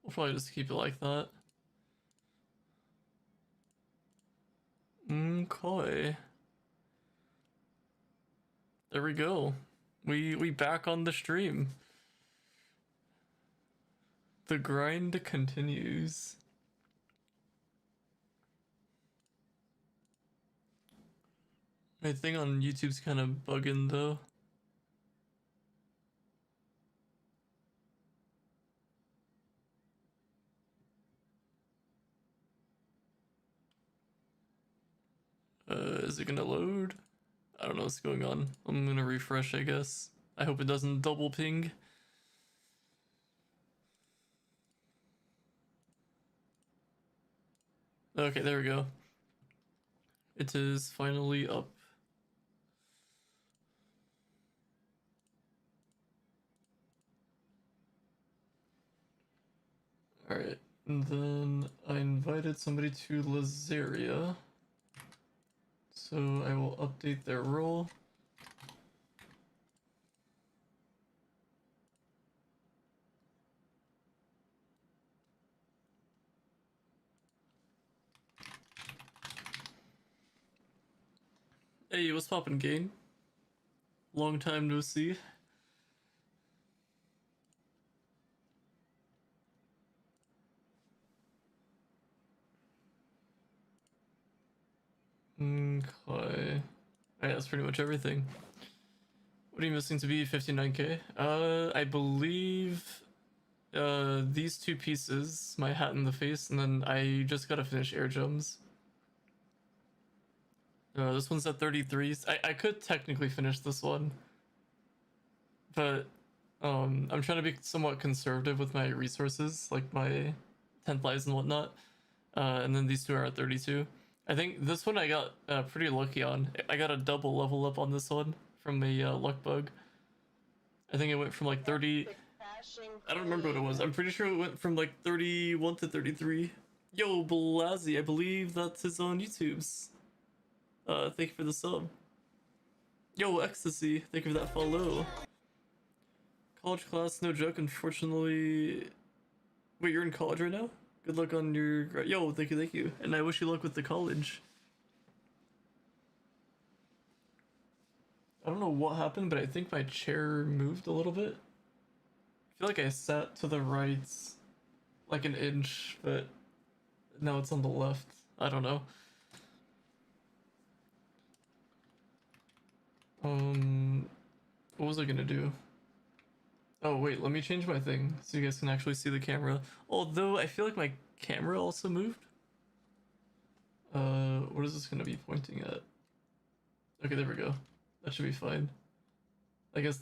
We'll probably just keep it like that. Okay. There we go. We back on the stream. The grind continues. My thing on YouTube's kind of bugging though. Is it gonna load? I don't know what's going on. I'm gonna refresh, I guess. I hope it doesn't double ping. Okay, there we go. It is finally up. Alright, and then I invited somebody to Lazaria. So I will update their role. Hey, what's poppin', Gain? Long time no see. Okay. Alright, that's pretty much everything. What are you missing to be 59k? I believe these two pieces, my hat and the face, and then I just gotta finish air jumps. This one's at 33. I could technically finish this one, but I'm trying to be somewhat conservative with my resources, like my 10th lives and whatnot. And then these two are at 32. I think this one I got pretty lucky on. I got a double level up on this one from a luck bug. I think it went from like 30. I don't remember what it was. I'm pretty sure it went from like 31 to 33. Yo, Blazzy, I believe that's his on YouTube's. Thank you for the sub. Yo, Ecstasy, thank you for that follow. College class, no joke, unfortunately. Wait, you're in college right now? Good luck on your... Yo, thank you. And I wish you luck with the college. I don't know what happened, but I think my chair moved a little bit. I feel like I sat to the right like an inch, but now it's on the left. I don't know. What was I gonna do? Oh wait, let me change my thing so you guys can actually see the camera. Although I feel like my camera also moved. What is this gonna be pointing at? Okay, there we go. That should be fine. I guess,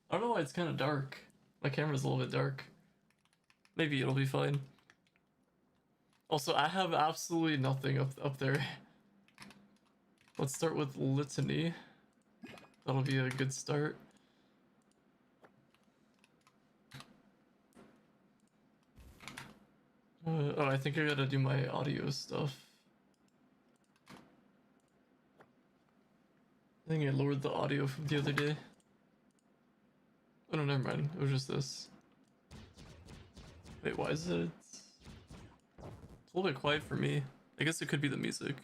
I don't know why it's kind of dark. My camera's a little bit dark. Maybe it'll be fine. Also, I have absolutely nothing up there. Let's start with Litany. That'll be a good start. Oh, I think I gotta do my audio stuff. I think I lowered the audio from the other day. Oh no, never mind. It was just this. Wait, why is it? It's a little bit quiet for me. I guess it could be the music.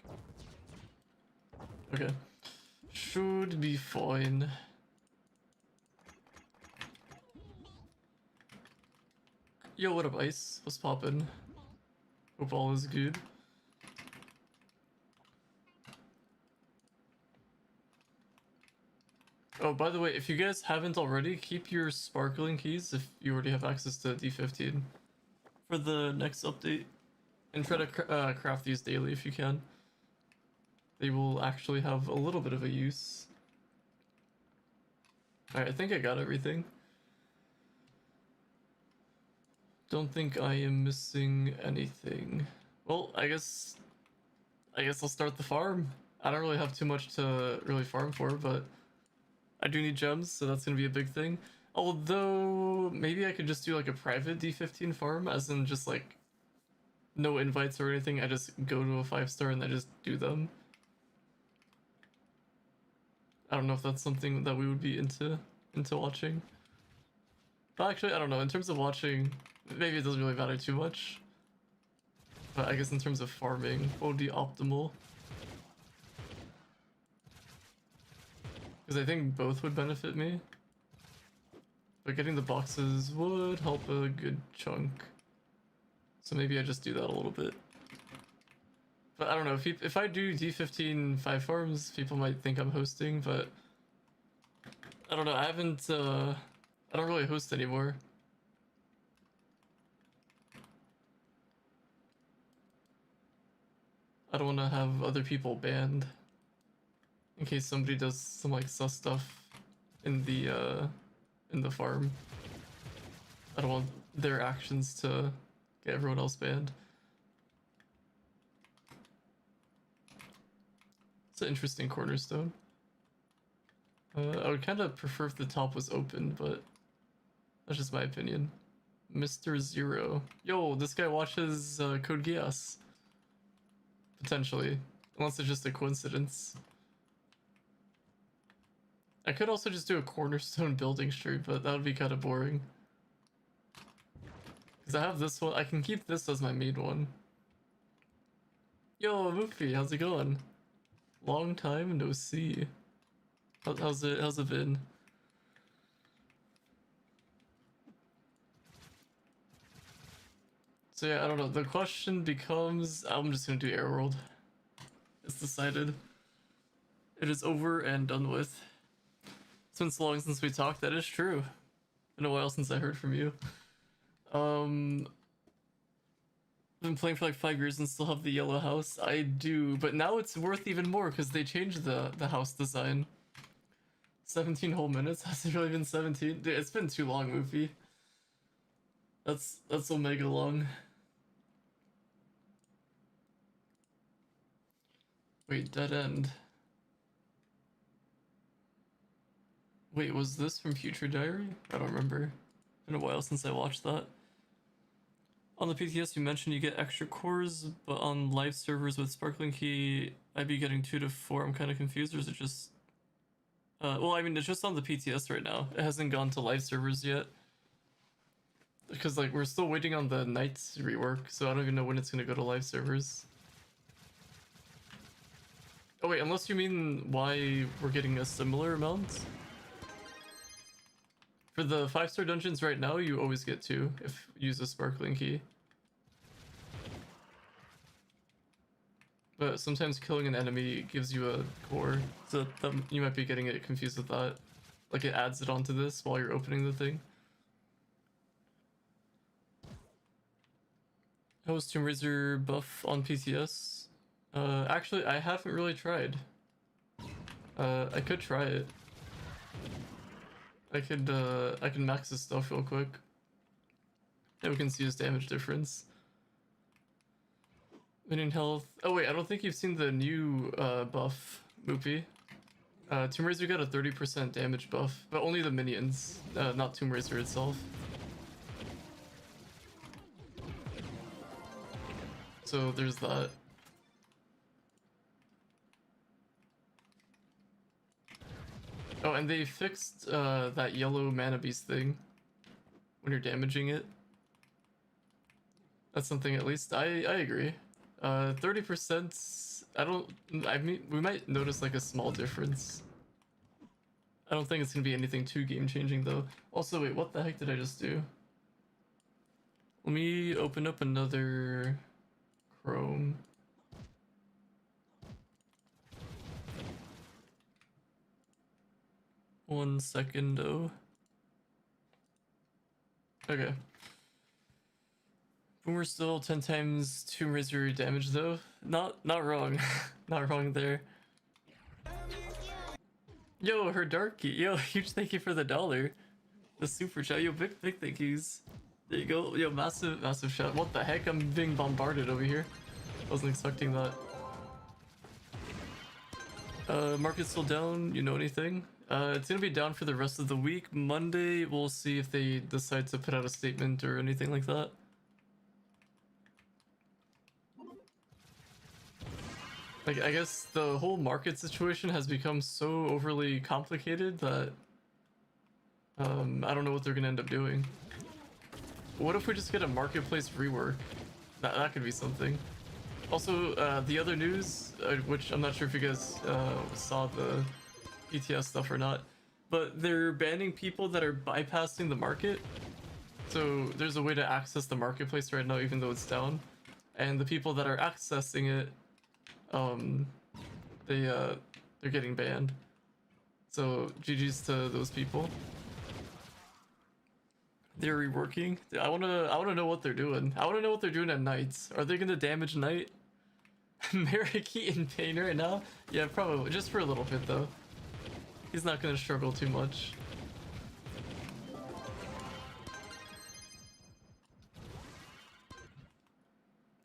Okay. Should be fine. Yo, what up, Ice? What's poppin'? Hope all is good. Oh, by the way, if you guys haven't already, keep your sparkling keys if you already have access to D15 for the next update. And try to craft these daily if you can. They will actually have a little bit of a use. Alright, I think I got everything. Don't think I am missing anything. Well, I guess I'll start the farm. I don't really have too much to really farm for, but I do need gems, so that's gonna be a big thing. Although, maybe I could just do like a private D15 farm, as in just like no invites or anything. I just go to a 5-star and I just do them. I don't know if that's something that we would be into watching. But actually, I don't know. In terms of watching, maybe it doesn't really matter too much. But I guess in terms of farming, what would be optimal? Because I think both would benefit me. But getting the boxes would help a good chunk. So maybe I just do that a little bit. But I don't know, if I do D15 5 farms, people might think I'm hosting, but I don't know, I don't really host anymore. I don't want to have other people banned in case somebody does some like sus stuff in the farm. I don't want their actions to get everyone else banned. It's an interesting cornerstone. I would kind of prefer if the top was open, but that's just my opinion. Mr. Zero. Yo, this guy watches Code Geass. Potentially. Unless it's just a coincidence. I could also just do a cornerstone building stream, but that would be kind of boring. Because I have this one. I can keep this as my main one. Yo, Moofy, how's it going? Long time no see. How's it been? So yeah, I don't know. The question becomes, I'm just gonna do Air World. It's decided. It is over and done with. It's been so long since we talked. That is true. Been a while since I heard from you. Been playing for like 5 years and still have the yellow house. I do, but now it's worth even more because they changed the house design. 17 whole minutes? Has it really been 17? Dude, it's been too long, Movie. That's omega long. Wait, dead end. Wait, was this from Future Diary? I don't remember. Been a while since I watched that. On the PTS, you mentioned you get extra cores, but on live servers with Sparkling Key, I'd be getting 2 to 4. I'm kind of confused, or is it just... well, I mean, it's just on the PTS right now. It hasn't gone to live servers yet. Because, like, we're still waiting on the Knights rework, so I don't even know when it's going to go to live servers. Oh wait, unless you mean why we're getting a similar amount? For the 5-star dungeons right now, you always get 2 if you use a Sparkling Key. But sometimes killing an enemy gives you a core, so you might be getting it confused with that. Like it adds it onto this while you're opening the thing. How was Tomb Raider buff on PTS? Actually, I haven't really tried. I could try it. I can max his stuff real quick. Yeah, we can see his damage difference. Minion health. Oh wait, I don't think you've seen the new buff, Moopy. Tomb Raider got a 30% damage buff, but only the minions, not Tomb Raider itself. So there's that. Oh, and they fixed that yellow mana beast thing when you're damaging it. That's something at least I agree. 30%, I mean, we might notice like a small difference. I don't think it's gonna be anything too game changing though. Also, wait, what the heck did I just do? Let me open up another Chrome. One second though. Okay. Boomer still 10 times Tomb Raider damage though. Not wrong. Not wrong there. Yo, her darky. Yo, huge thank you for the $1. The super chat. Yo, big thank yous. There you go. Yo, massive shout. What the heck? I'm being bombarded over here. I wasn't expecting that. Market's still down. You know anything? It's gonna be down for the rest of the week. Monday, we'll see if they decide to put out a statement or anything like that. Like, I guess the whole market situation has become so overly complicated that I don't know what they're gonna end up doing. What if we just get a marketplace rework? That could be something. Also, the other news, which I'm not sure if you guys saw the ETS stuff or not, but they're banning people that are bypassing the market. So there's a way to access the marketplace right now, even though it's down, and the people that are accessing it, they're getting banned. So GG's to those people. They're reworking. I wanna know what they're doing. I wanna know what they're doing at nights. Are they gonna damage night? Mariki in pain right now? Yeah, probably. Just for a little bit though. He's not gonna struggle too much.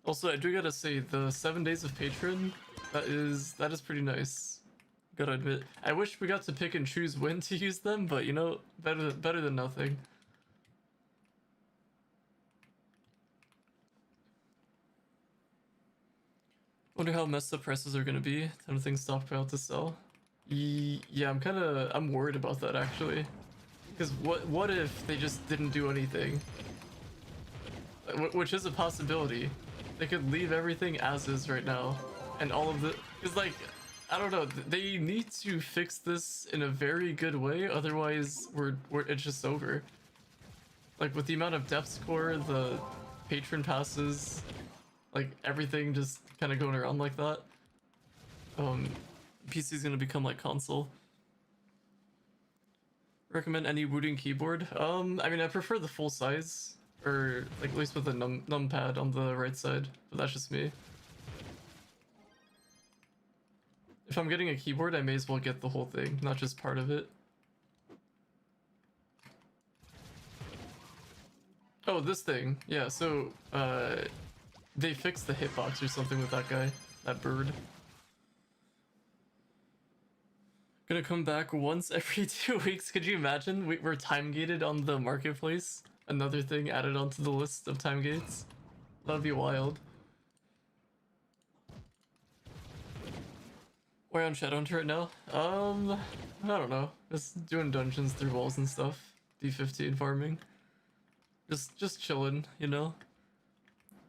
Also, I do gotta say, the 7 days of patron, that is pretty nice. Gotta admit. I wish we got to pick and choose when to use them, but you know, better than nothing. Wonder how messed up prices are gonna be. Ton of things stockpiled to sell. Yeah, I'm worried about that actually. Because what if they just didn't do anything? Which is a possibility. They could leave everything as is right now, and all of the, because like, I don't know, they need to fix this in a very good way, otherwise it's just over. Like with the amount of depth score, the patron passes, like everything just kind of going around like that. PC's gonna become like console. Recommend any wooden keyboard? I mean, I prefer the full size, or like at least with a numpad on the right side, but that's just me. If I'm getting a keyboard, I may as well get the whole thing, not just part of it. Oh, this thing. Yeah, so they fixed the hitbox or something with that guy, that bird. Gonna come back once every 2 weeks. Could you imagine? We're time gated on the marketplace. Another thing added onto the list of time gates. That'd be wild. We're on Shadowhunter right now. I don't know. Just doing dungeons through walls and stuff. D15 farming. Just chilling, you know.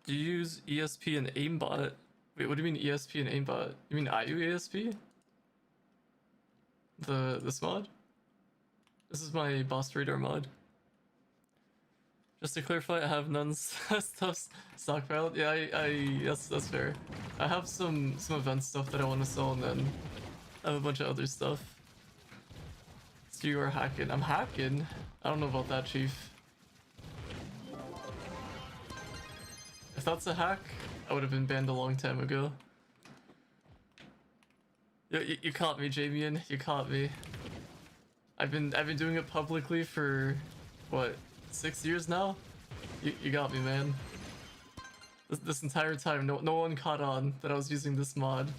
Do you use ESP and aimbot? Wait, what do you mean ESP and aimbot? You mean IU ESP? This mod? This is my boss radar mod. Just to clarify, I have none stuff stockpiled. Yeah, that's fair. I have some event stuff that I want to sell, and then I have a bunch of other stuff. So you are hacking. I'm hacking? I don't know about that, Chief. If that's a hack, I would have been banned a long time ago. You caught me, Jamian. You caught me. I've been doing it publicly for what, 6 years now? You got me, man. This entire time, no one caught on that I was using this mod.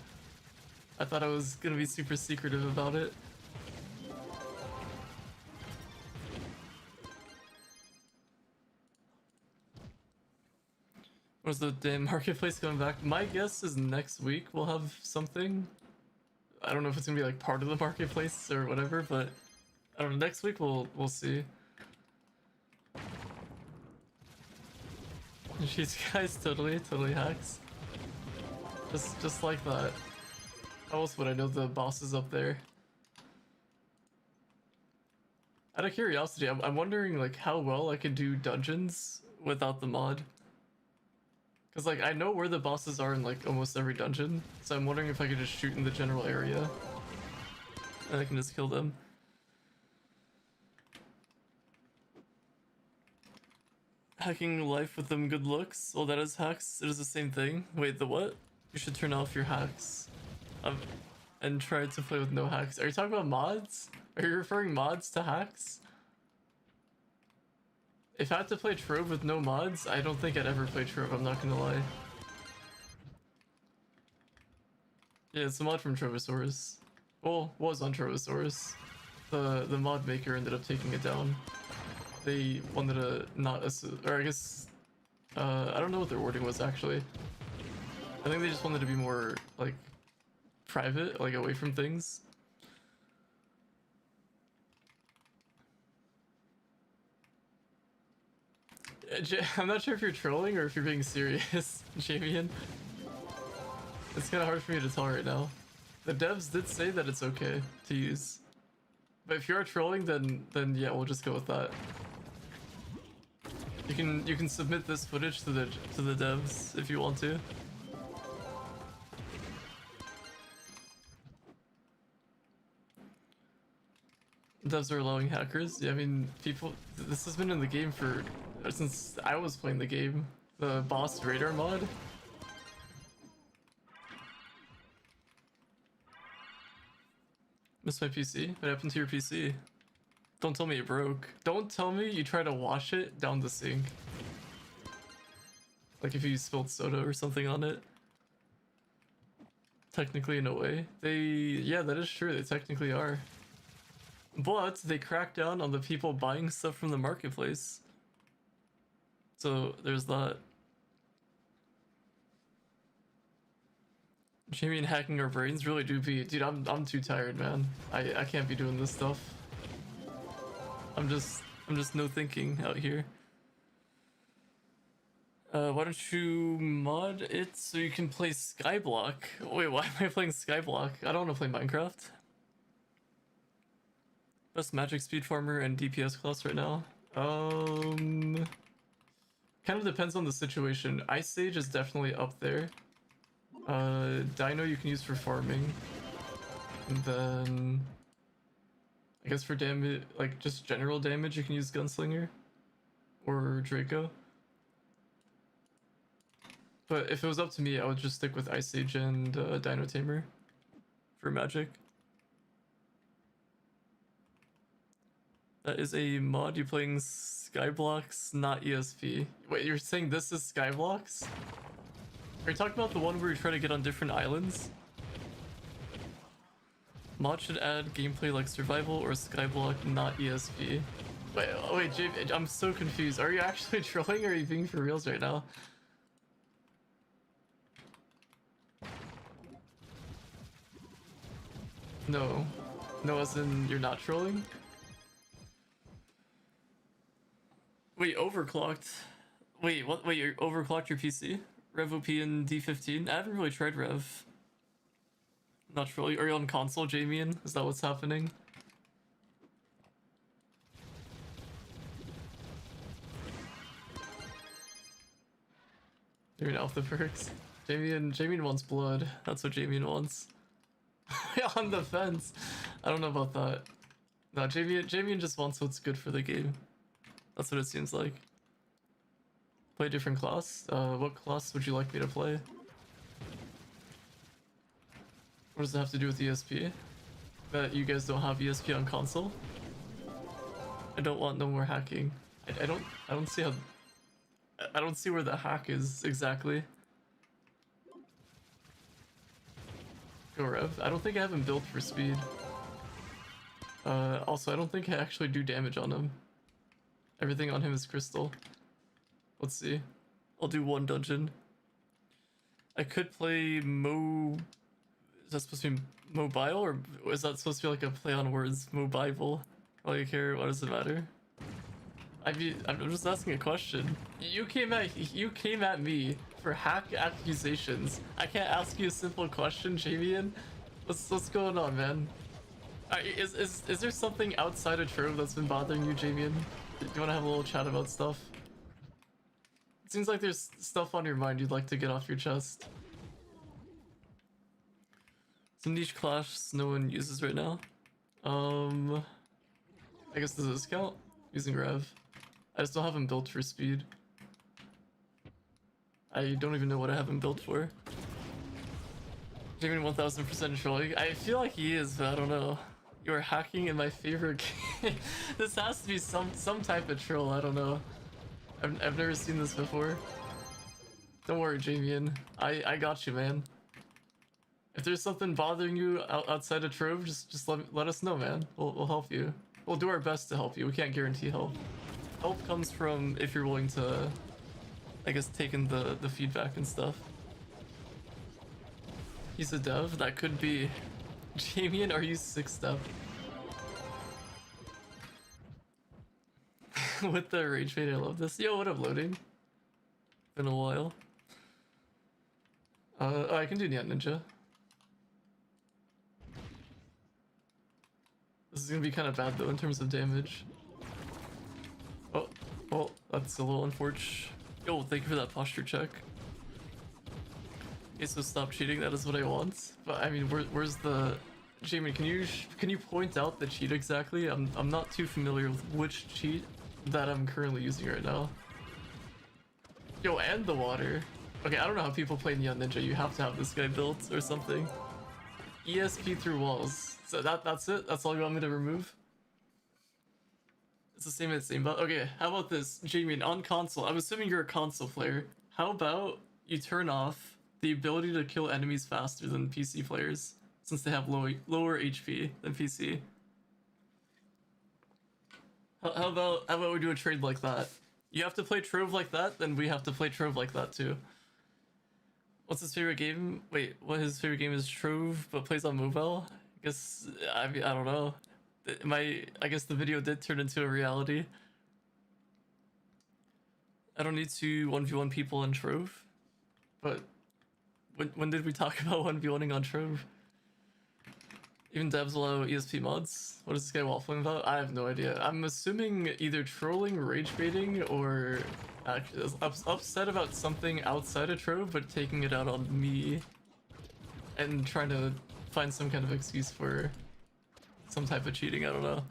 I thought I was gonna be super secretive about it. Was the damn marketplace coming back? My guess is next week we'll have something. I don't know if it's gonna be like part of the marketplace or whatever, but I don't know. Next week we'll see. These guys totally hacks. Just like that. How else would I know the boss is up there? Out of curiosity, I'm wondering like how well I could do dungeons without the mod. Cause like I know where the bosses are in like almost every dungeon, so I'm wondering if I could just shoot in the general area and I can just kill them. Hacking life with them good looks? Well, that is hacks. It is the same thing. Wait, the what? You should turn off your hacks. And try to play with no hacks. Are you talking about mods? Are you referring mods to hacks? If I had to play Trove with no mods, I don't think I'd ever play Trove, I'm not gonna lie. Yeah, it's a mod from Trovosaurus. Well, was on Trovosaurus. The mod maker ended up taking it down. They wanted to not or I guess I don't know what their wording was actually. I think they just wanted to be more like private, like away from things. I'm not sure if you're trolling or if you're being serious, Jamian. It's kind of hard for me to tell right now. The devs did say that it's okay to use, but if you are trolling, then yeah, we'll just go with that. You can submit this footage to the devs if you want to. Devs are allowing hackers. Yeah, I mean, people. This has been in the game since I was playing the game. The boss radar mod. Missed my PC. What happened to your PC? Don't tell me it broke. Don't tell me you try to wash it down the sink. Like if you spilled soda or something on it. Technically, in a way. Yeah, that is true. They technically are. But they crack down on the people buying stuff from the marketplace. So there's that. Jamie and hacking our brains really do be. Dude, I'm too tired, man. I can't be doing this stuff. I'm just no thinking out here. Why don't you mod it so you can play Skyblock? Wait, why am I playing Skyblock? I don't want to play Minecraft. Best magic speed farmer and DPS class right now. Kind of depends on the situation. Ice Sage is definitely up there. Dino you can use for farming. And then I guess for damage, like just general damage, you can use Gunslinger or Draco. But if it was up to me, I would just stick with Ice Sage and Dino Tamer for magic. That is a mod. You playing Skyblocks, not ESP. Wait, you're saying this is Skyblocks? Are you talking about the one where you try to get on different islands? Mod should add gameplay like survival or Skyblock, not ESP. Wait, Jay, I'm so confused. Are you actually trolling or are you being for reals right now? No. No, as in you're not trolling? Wait, overclocked? Wait, what? Wait, you overclocked your PC? Rev OP and D15? I haven't really tried Rev. Not trolling. Are you on console, Jamian? Is that what's happening? You're an alpha perks. Jamian wants blood. That's what Jamian wants. On the fence. I don't know about that. No, Jamian just wants what's good for the game. That's what it seems like. Play a different class? What class would you like me to play? What does it have to do with ESP? That you guys don't have ESP on console? I don't want no more hacking. I don't see how... I don't see where the hack is exactly. Go Rev. I don't think I have him built for speed. Also, I don't think I actually do damage on him. Everything on him is crystal. Let's see. I'll do one dungeon. I could play Is that supposed to be mobile, or is that supposed to be like a play on words? Mobile? All you care, what does it matter? I'm just asking a question. You came at me for hack accusations. I can't ask you a simple question, Jamian. What's going on, man? Is there something outside of Trove that's been bothering you, Jamian? Do you want to have a little chat about stuff? It seems like there's stuff on your mind you'd like to get off your chest. Some niche clash no one uses right now. I guess does this count? Using Rev. I just don't have him built for speed. I don't even know what I have him built for. Jamian 1000% trolling. I feel like he is, but I don't know. You are hacking in my favorite game. This has to be some type of troll. I don't know. I've never seen this before. Don't worry, Jamian. I got you, man. If there's something bothering you outside of Trove, just let us know, man. We'll help you. We'll do our best to help you. We can't guarantee help. Help comes from if you're willing to, I guess, take in the feedback and stuff. He's a dev? That could be. Jamian, are you 6 step? with the rage bait. I love this. Yo, what up, loading? Been a while. Oh, I can do Nyan Ninja. This is gonna be kind of bad though in terms of damage. Oh, well, that's a little unfortunate. Yo, thank you for that posture check. Okay, so stop cheating. That is what I want. But I mean, where's the? Jamie, can you point out the cheat exactly? I'm not too familiar with which cheat that I'm currently using right now. Yo, and the water. Okay, I don't know how people play Nyan Ninja. You have to have this guy built or something. ESP through walls. So that's it? That's all you want me to remove? It's the same as same, but okay, how about this? Jamie, on console, I'm assuming you're a console player. How about you turn off the ability to kill enemies faster than PC players, since they have lower HP than PC? How about we do a trade like that? You have to play Trove like that, then we have to play Trove like that too. What's his favorite game? Wait, what his favorite game is Trove, but plays on mobile? I guess, I mean, I don't know. I guess the video did turn into a reality. I don't need to 1v1 people in Trove, but when did we talk about 1v1ing on Trove? Even devs allow ESP mods? What is this guy waffling about? I have no idea. I'm assuming either trolling, rage baiting, or actually upset about something outside of Trove, but taking it out on me and trying to find some kind of excuse for some type of cheating. I don't know.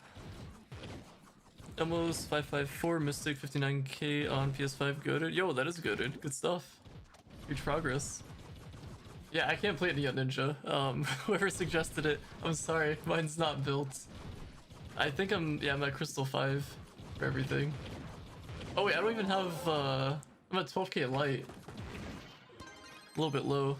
Almost 554 Mystic 59k on PS5 goaded. Yo, that is goaded. Good stuff. Huge progress. Yeah, I can't play Nyan Ninja. Whoever suggested it, I'm sorry, mine's not built. I think I'm at Crystal 5 for everything. Oh wait, I don't even have, I'm at 12k light. A little bit low.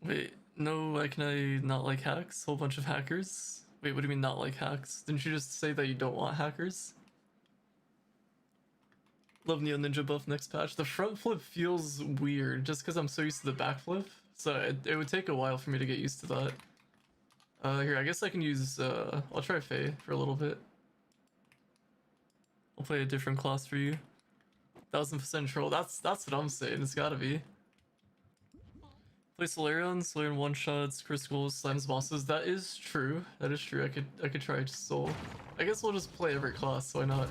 Wait, no, why can I not like hacks? Whole bunch of hackers? Wait, what do you mean not like hacks? Didn't you just say that you don't want hackers? Love Neo Ninja buff next patch. The front flip feels weird just because I'm so used to the back flip. So it would take a while for me to get used to that. Here, I guess I can use, I'll try Faye for a little bit. I'll play a different class for you. 1000% troll. That's what I'm saying. It's gotta be. Play Solarian one-shots, criticals, slams bosses. That is true. That is true. I could try Soul. I guess we'll just play every class, why not?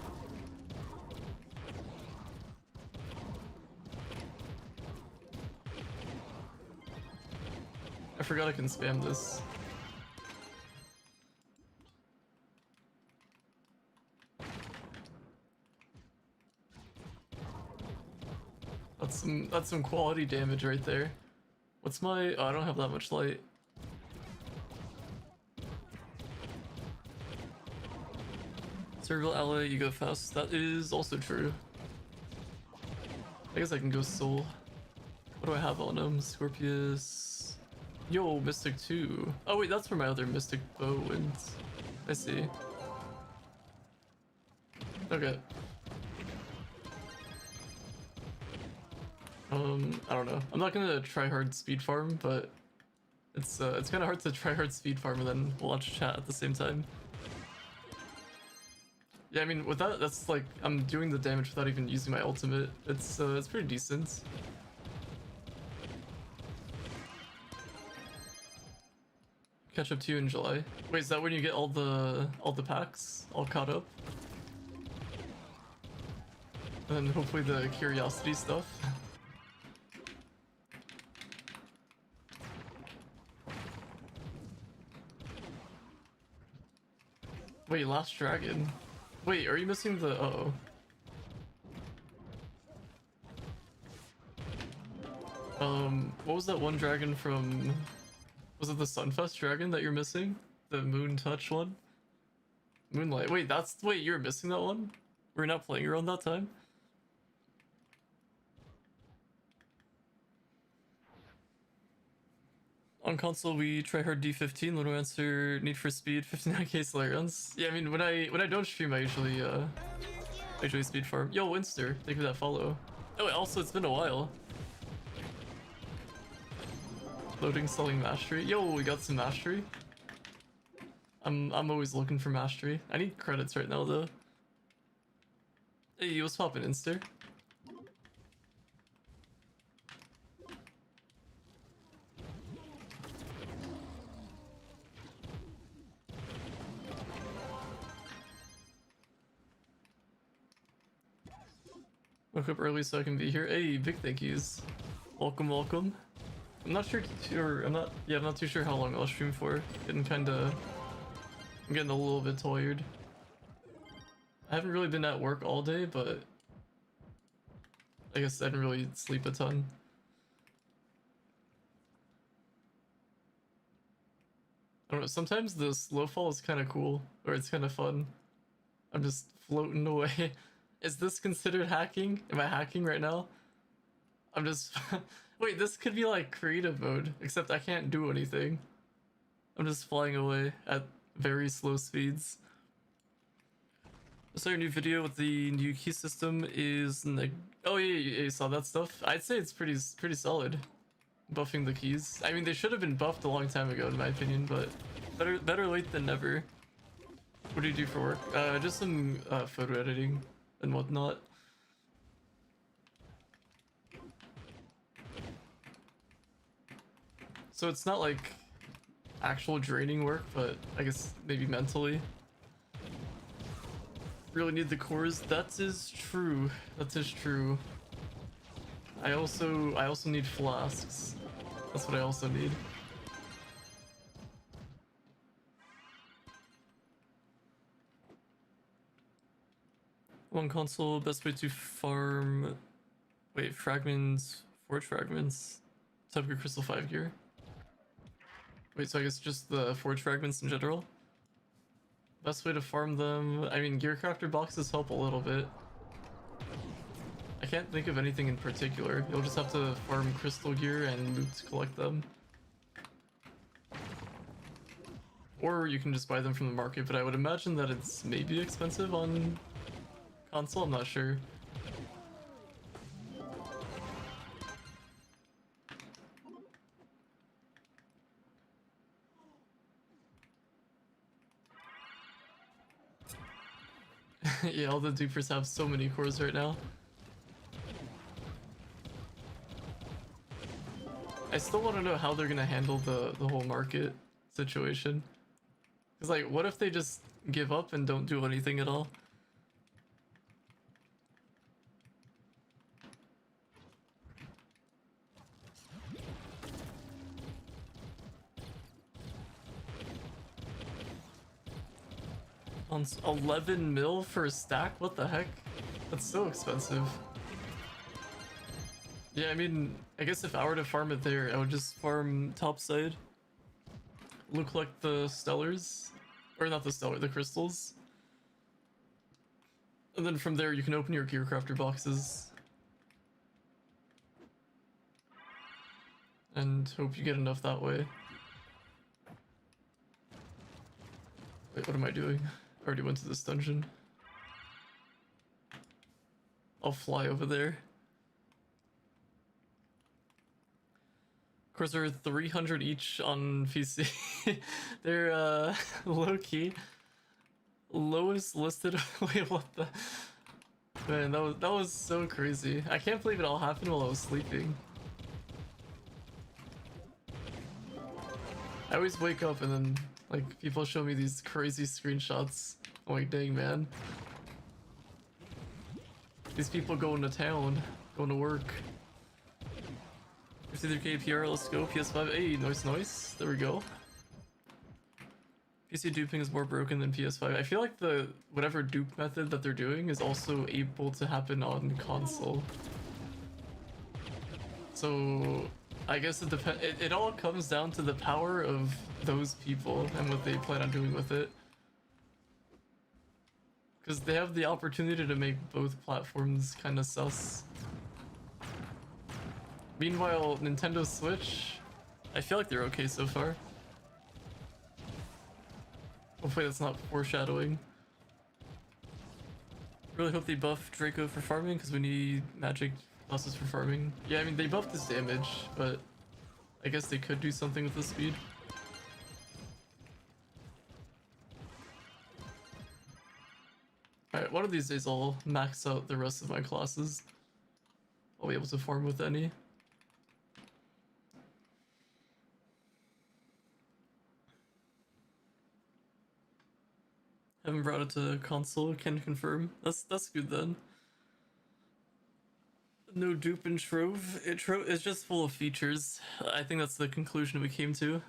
I forgot I can spam this. That's some quality damage right there. What's my... Oh, I don't have that much light. Servile ally, you go fast. That is also true. I guess I can go Soul. What do I have on him? Scorpius... Yo, Mystic 2. Oh wait, that's where my other Mystic bow went. I see. Okay. I don't know. I'm not gonna try hard speed farm, but it's kind of hard to try hard speed farm and then watch chat at the same time. Yeah, I mean, with that, that's like I'm doing the damage without even using my ultimate. It's pretty decent. Catch up to you in July. Wait, is that when you get all the packs all caught up? And then hopefully the curiosity stuff. Wait, Last Dragon. Wait, are you missing the... Uh-oh. What was that one dragon from... Was it the Sunfest dragon that you're missing? The Moon Touch one? Moonlight. Wait, wait, you're missing that one? We're not playing around that time? On console, we try hard D15. When we answer Need for Speed, 59k Slayer runs. Yeah, I mean, when I don't stream, I usually speed farm. Yo, Winster, thank you for that follow. Oh, also, it's been a while. Loading, selling mastery. Yo, we got some mastery. I'm always looking for mastery. I need credits right now though. Hey, what's poppin', Inster? Woke up early so I can be here. Hey, big thank yous. Welcome, welcome. I'm not sure. I'm not too sure how long I'll stream for. I'm getting a little bit tired. I haven't really been at work all day, but I guess I didn't really sleep a ton. I don't know, sometimes the slow fall is kind of cool, or it's kind of fun. I'm just floating away. Is this considered hacking? Am I hacking right now? I'm just... Wait, this could be like creative mode, except I can't do anything. I'm just flying away at very slow speeds. So your new video with the new key system is... Oh yeah, you saw that stuff? I'd say it's pretty solid. Buffing the keys. I mean, they should have been buffed a long time ago in my opinion, but better late than never. What do you do for work? Just some photo editing and whatnot. So it's not like actual draining work, but I guess maybe mentally. Really need the cores. That is true. That is true. I also need flasks. That's what I also need. One console, best way to farm... Wait, fragments, forge fragments, to upgrade crystal 5 gear. Wait, so I guess just the forge fragments in general? Best way to farm them... I mean, gear crafter boxes help a little bit. I can't think of anything in particular. You'll just have to farm crystal gear and loot to collect them. Or you can just buy them from the market, but I would imagine that it's maybe expensive on console, I'm not sure. Yeah, all the dupers have so many cores right now. I still want to know how they're gonna handle the whole market situation. Cause like, what if they just give up and don't do anything at all? On 11 mil for a stack? What the heck? That's so expensive. Yeah, I mean, I guess if I were to farm it there, I would just farm topside. Look like the stellars. Or not the stellar, the crystals. And then from there you can open your gear crafter boxes. And hope you get enough that way. Wait, what am I doing? I already went to this dungeon. I'll fly over there. Cores are 300 each on PC. They're low-key. Lowest listed. Wait, what the... Man, that was so crazy. I can't believe it all happened while I was sleeping. I always wake up and then like people show me these crazy screenshots. I'm like, dang man. These people going to town, going to work. 53k PR, let's go. PS5, hey, nice. There we go. PC duping is more broken than PS5. I feel like the whatever dupe method that they're doing is also able to happen on console. So I guess it all comes down to the power of those people and what they plan on doing with it. Because they have the opportunity to make both platforms kind of sus. Meanwhile, Nintendo Switch, I feel like they're okay so far. Hopefully that's not foreshadowing. Really hope they buff Draco for farming because we need magic pluses for farming. Yeah, I mean they buffed his damage, but I guess they could do something with the speed. Alright, one of these days I'll max out the rest of my classes. I'll be able to farm with any. Haven't brought it to console, can confirm. That's good then. No dupe in Trove. It's just full of features. I think that's the conclusion we came to.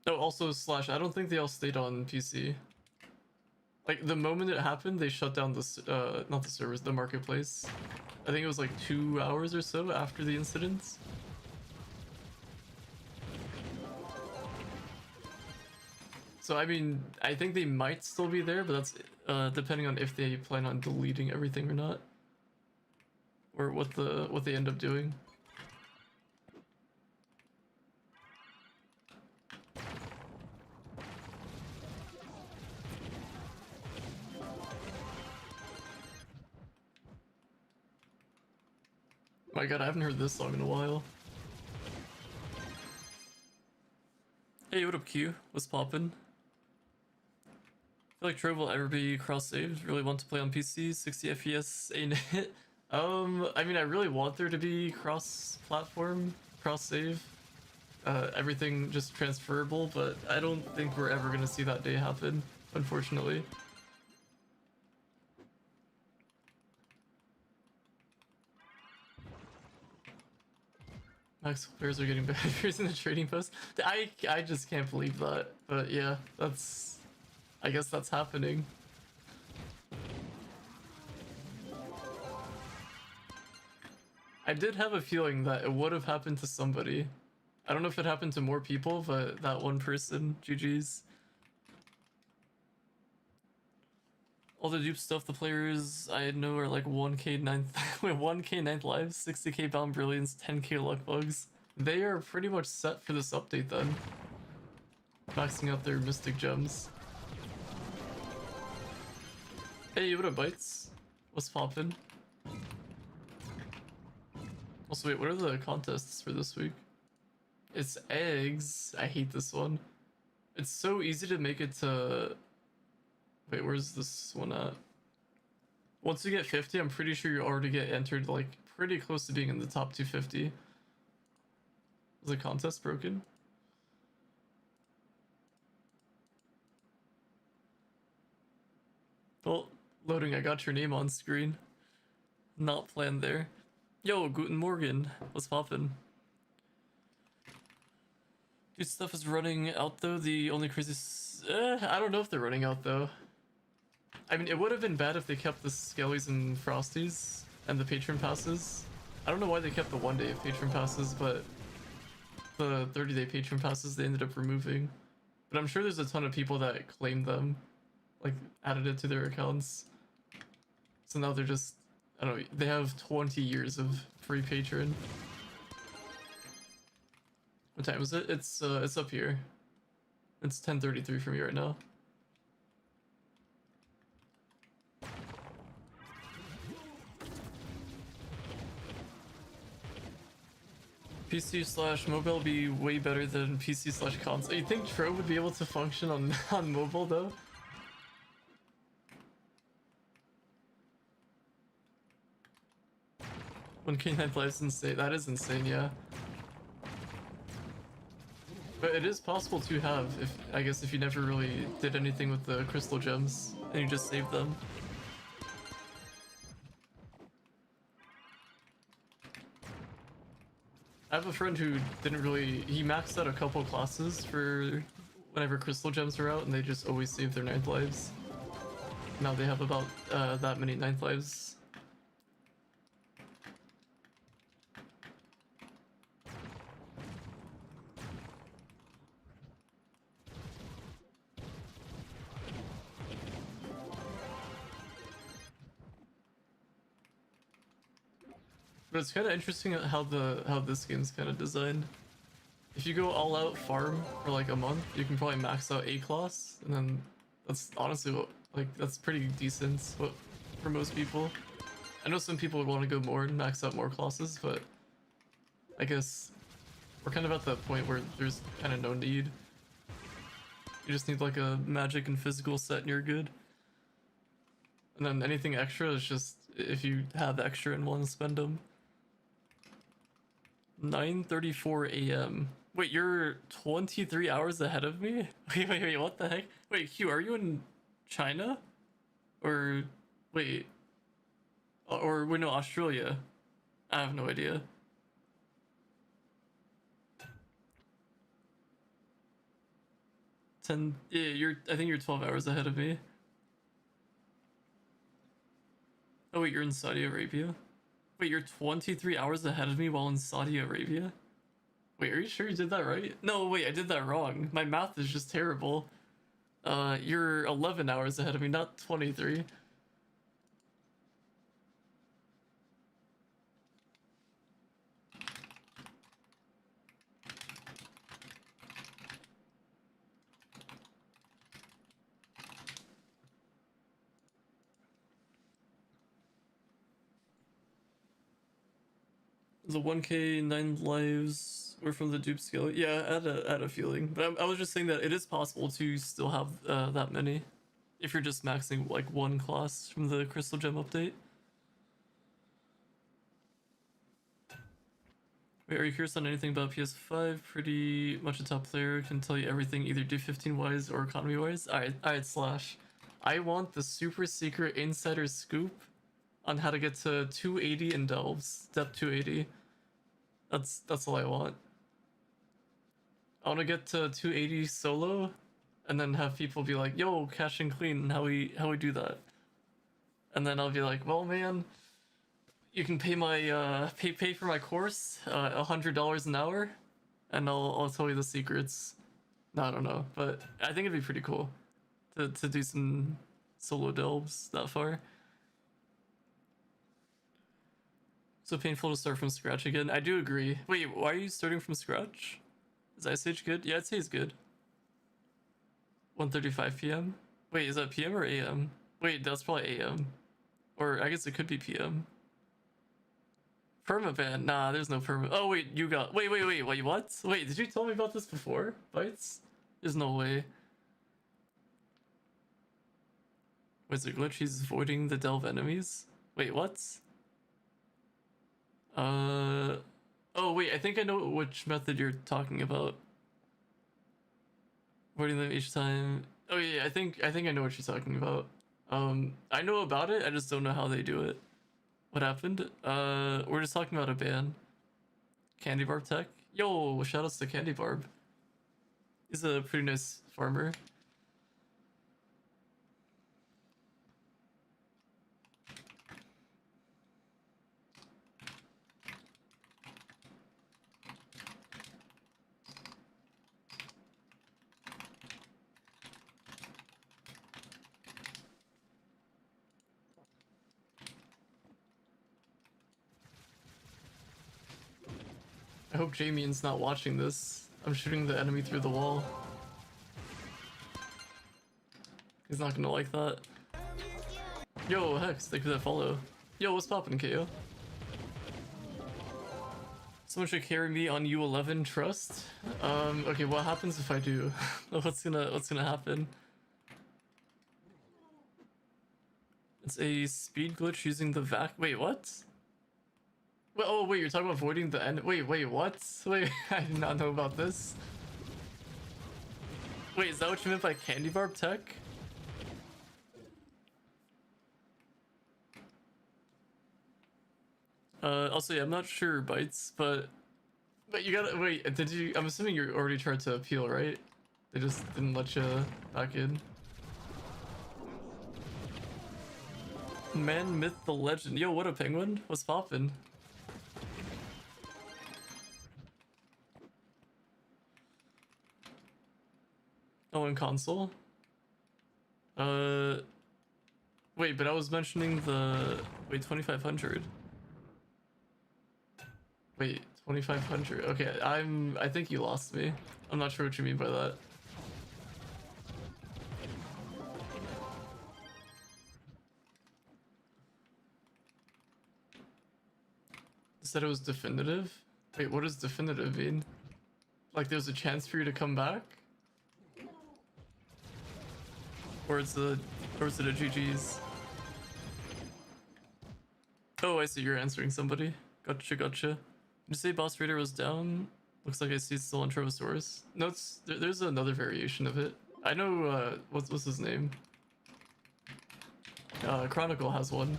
Oh, also Slash, I don't think they all stayed on PC. Like, the moment it happened, they shut down the, not the servers, the marketplace. I think it was like 2 hours or so after the incident. So, I mean, I think they might still be there, but that's depending on if they plan on deleting everything or not. Or what they end up doing. My god, I haven't heard this song in a while. Hey, what up, Q? What's poppin'? I feel like Trove will ever be cross-saved. Really want to play on PC, 60 FPS, ain't it? I mean, I really want there to be cross-platform, cross-save. Everything just transferable, but I don't think we're ever gonna see that day happen, unfortunately. Max players are getting better in the trading post. I just can't believe that. But yeah, I guess that's happening. I did have a feeling that it would have happened to somebody. I don't know if it happened to more people, but that one person, GG's. All the dupe stuff the players I know are like 1k 9th, 1k 9th lives, 60k bound brilliance, 10k luck bugs. They are pretty much set for this update then. Maxing out their mystic gems. Hey, what up, Bites? What's poppin'? Also, wait, what are the contests for this week? It's eggs. I hate this one. It's so easy to make it to... Wait, where's this one at? Once you get 50, I'm pretty sure you already get entered, like, pretty close to being in the top 250. Is the contest broken? Well, loading, I got your name on screen. Not planned there. Yo, Guten Morgen. What's poppin'? Dude, stuff is running out though. The only crazy... I don't know if they're running out though. I mean, it would have been bad if they kept the Skellies and Frosties and the patron passes. I don't know why they kept the 1 day of patron passes, but the 30-day patron passes they ended up removing. But I'm sure there's a ton of people that claimed them, like added it to their accounts. So now they're just, I don't know, they have 20 years of free patron. What time is it? It's up here. It's 10:33 for me right now. PC/mobile be way better than PC/console. You think Trove would be able to function on mobile though? When K9 lives insane. That is insane, yeah. But it is possible to have, if I guess if you never really did anything with the crystal gems and you just saved them. I have a friend who didn't really, he maxed out a couple classes for whenever crystal gems are out and they just always save their 9th lives. Now they have about that many 9th lives. But it's kind of interesting how this game's kind of designed. If you go all out farm for like a month, you can probably max out A class, and then that's honestly what, like, that's pretty decent. for most people. I know some people would want to go more and max out more classes, but I guess we're kind of at that point where there's kind of no need. You just need like a magic and physical set and you're good. And then anything extra is just if you have extra and want to spend them. 9:34 a.m. Wait, you're 23 hours ahead of me? Wait, what the heck? Wait, Q, are you in China? Or, wait. Or, wait, no, Australia. I have no idea. Yeah, I think you're 12 hours ahead of me. Oh wait, you're in Saudi Arabia? Wait, you're 23 hours ahead of me while in Saudi Arabia? Wait, are you sure you did that right? No, wait, I did that wrong. My math is just terrible. You're 11 hours ahead of me, not 23. The 1k 9 lives were from the dupe skill. Yeah, I had a feeling, but I was just saying that it is possible to still have that many if you're just maxing like one class from the crystal gem update. Wait, are you curious on anything about PS5? Pretty much a top player, can tell you everything either D15 wise or economy wise. Alright, Slash. I want the super secret insider scoop on how to get to 280 in delves. Depth 280. That's all I want. I want to get to 280 solo, and then have people be like, "Yo, CashinClean, how we do that?" And then I'll be like, "Well, man, you can pay my pay for my course, $100 an hour, and I'll tell you the secrets." No, I don't know, but I think it'd be pretty cool to do some solo delves that far. So painful to start from scratch again. I do agree. Wait, why are you starting from scratch? Is Ice Age good? Yeah, I'd say it's good. 1:35 p.m. Wait, is that PM or AM? Wait, that's probably AM. Or I guess it could be PM. Permaban? Nah, there's no perma. Oh wait, you got. Wait, what? Wait, did you tell me about this before? Bites? There's no way. Wait, is it glitch? He's avoiding the delve enemies? Wait, what? Oh wait, I think I know which method you're talking about. Avoiding them each time. Oh yeah, I think I know what you're talking about. I know about it, I just don't know how they do it. What happened? We're just talking about a ban. Candy Barb Tech. Yo, shoutouts to Candy Barb. He's a pretty nice farmer. I hope Jamien's not watching this. I'm shooting the enemy through the wall. He's not gonna like that. Yo, Hex, thank you for that follow. Yo, what's poppin', KO? Someone should carry me on U11 trust. Okay, what happens if I do? what's gonna happen? It's a speed glitch using the vac. Wait, what? Wait, oh wait, you're talking about avoiding the end. Wait, what? Wait, I did not know about this. Wait, is that what you meant by Candy Barb Tech? Also, yeah, I'm not sure, Bites, but you gotta wait. Did you? I'm assuming you already tried to appeal, right? They just didn't let you back in. Man, myth, the legend. Yo, what a penguin? What's poppin'? Oh, in console? Wait, but I was mentioning the... Wait, 2500. Wait, 2500. Okay, I think you lost me. I'm not sure what you mean by that. said it was definitive. Wait, what does definitive mean? Like there's a chance for you to come back? Or is it a GG's? Oh, I see you're answering somebody. Gotcha, gotcha. Did you say Boss Raider was down? Looks like I see it's still on Trovosaurus. No, there's another variation of it. I know, what's his name? Chronicle has one.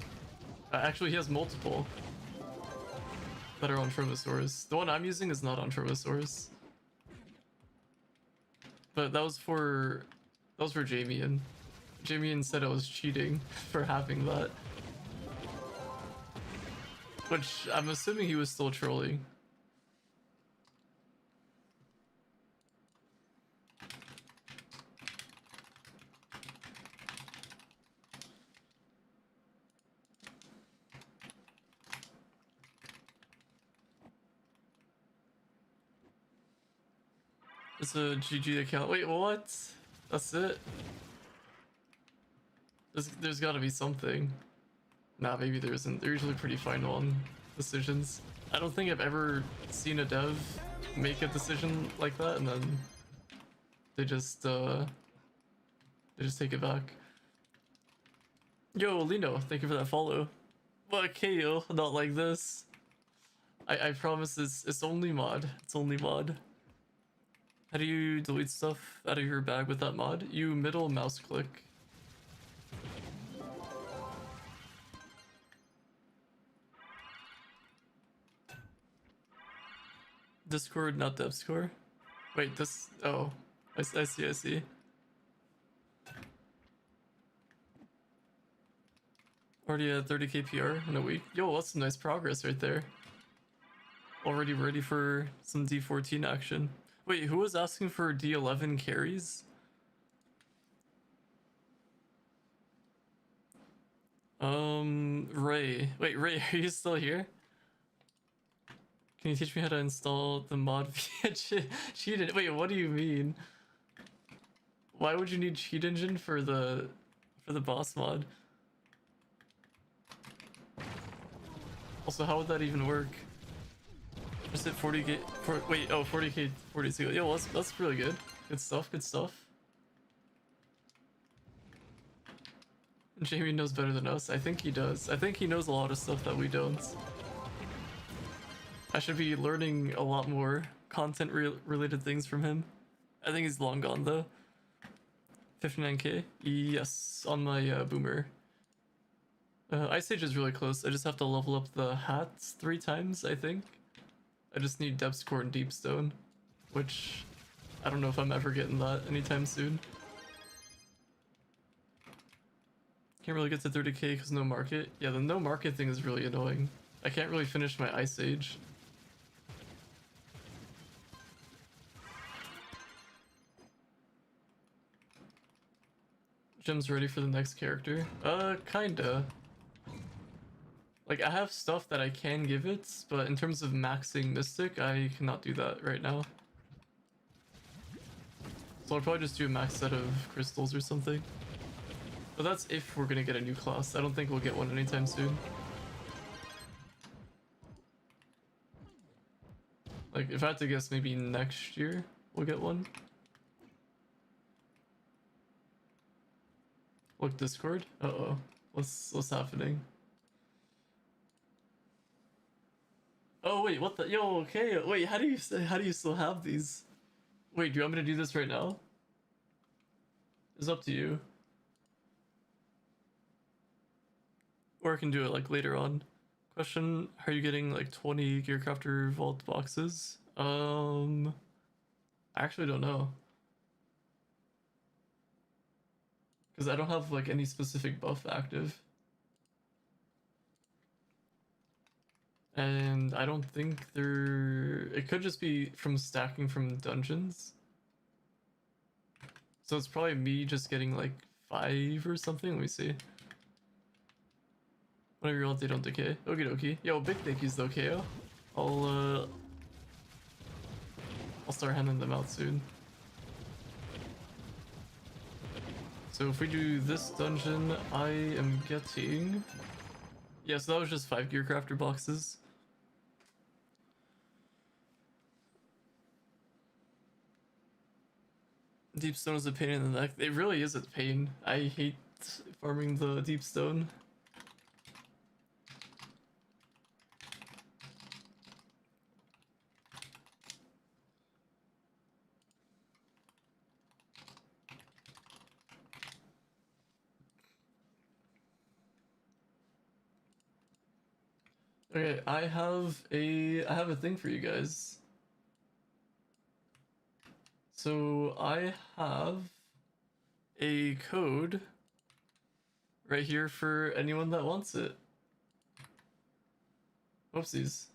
Actually, he has multiple that are on Trovosaurus. The one I'm using is not on Trovosaurus. But that was for Jamian. Jamian said I was cheating for having that. Which I'm assuming he was still trolling. It's a GG account. Wait, what? That's it? There's gotta be something. Nah, maybe there isn't. They're usually pretty final on decisions. I don't think I've ever seen a dev make a decision like that and then they just take it back. Yo, Lino, thank you for that follow. But KO, not like this. I promise it's only mod. It's only mod. How do you delete stuff out of your bag with that mod? You middle mouse click. Discord, not dev score. Wait, this. Oh, I see, I see. Already at 30k PR in a week. Yo, that's some nice progress right there. Already ready for some D14 action. Wait, who was asking for D11 carries? Ray. Wait, Ray, are you still here? Can you teach me how to install the mod via cheat engine? Wait, what do you mean? Why would you need cheat engine for the boss mod? Also, how would that even work? Just hit 40k. Wait, oh, 40k, 42. Yo, that's really good. Good stuff. Good stuff. Jamie knows better than us. I think he does. I think he knows a lot of stuff that we don't. I should be learning a lot more content related things from him. I think he's long gone though. 59k? Yes, on my boomer. Ice Age is really close. I just have to level up the hats 3 times, I think. I just need Depth Core and Deep Stone, which I don't know if I'm ever getting that anytime soon. Can't really get to 30k because no market. Yeah, the no market thing is really annoying. I can't really finish my Ice Age. Jim's ready for the next character? Kinda. Like, I have stuff that I can give it, but in terms of maxing Mystic, I cannot do that right now. So I'll probably just do a max set of crystals or something. But that's if we're gonna get a new class. I don't think we'll get one anytime soon. Like, if I had to guess, maybe next year we'll get one. Look, Discord. Uh-oh. What's happening? Oh wait, what the? Yo, okay. Wait, how do you still have these? Wait, do you want me to do this right now? It's up to you. Or I can do it like later on. Question: how are you getting like 20 Gearcrafter Vault boxes? I actually don't know. Because I don't have like any specific buff active. And I don't think it could just be from stacking from dungeons. So it's probably me just getting like 5 or something. Let me see. Whenever you're all day, don't decay. Okie dokie. Yo, big thank yous though, KO. I'll start handing them out soon. So if we do this dungeon, I am getting... Yeah, so that was just 5 Gearcrafter boxes. Deep stone is a pain in the neck. It really is a pain. I hate farming the deep stone. Okay, I have a thing for you guys. So I have a code right here for anyone that wants it. Whoopsies.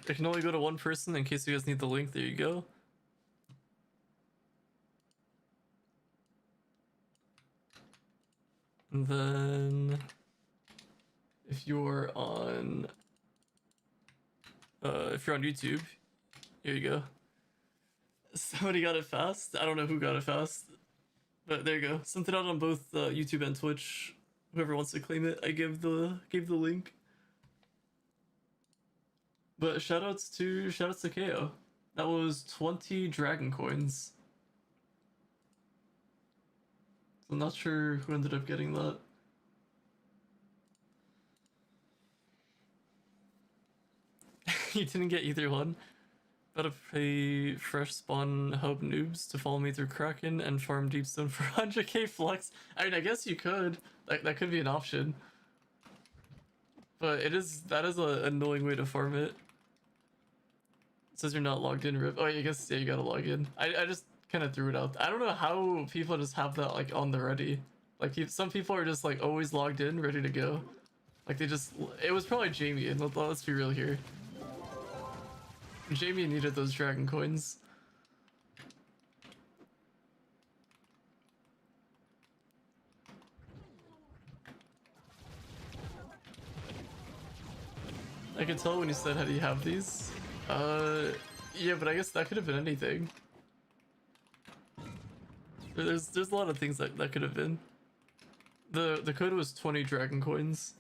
It can only go to one person in case you guys need the link. There you go. And then if you're on YouTube, here you go. Somebody got it fast. I don't know who got it fast, but there you go. Sent it out on both YouTube and Twitch. Whoever wants to claim it, I gave the link. But shoutouts to KO. That was 20 dragon coins. So I'm not sure who ended up getting that. You didn't get either one. Gotta pay fresh spawn hub noobs to follow me through Kraken and farm deepstone for 100k flux. I mean, I guess you could. That could be an option. But that is an annoying way to farm it. It says you're not logged in, Rip. Oh, I guess, yeah, you gotta log in. I just kind of threw it out. I don't know how people just have that, like, on the ready. Like, some people are just, like, always logged in, ready to go. Like, they just... It was probably Jamie, and let's be real here. Jamie needed those dragon coins. I could tell when you said, how do you have these? Yeah, but I guess that could have been anything. There's a lot of things that could have been. The code was 20 dragon coins.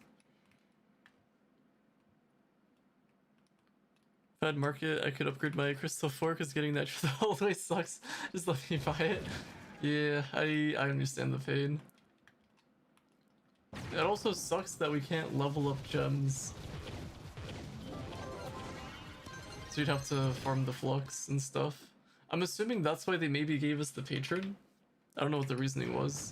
If I had market, I could upgrade my crystal 4 because getting that the whole way sucks. Just let me buy it. Yeah, I understand the pain. It also sucks that we can't level up gems. So you'd have to farm the flux and stuff. I'm assuming that's why they maybe gave us the patron. I don't know what the reasoning was.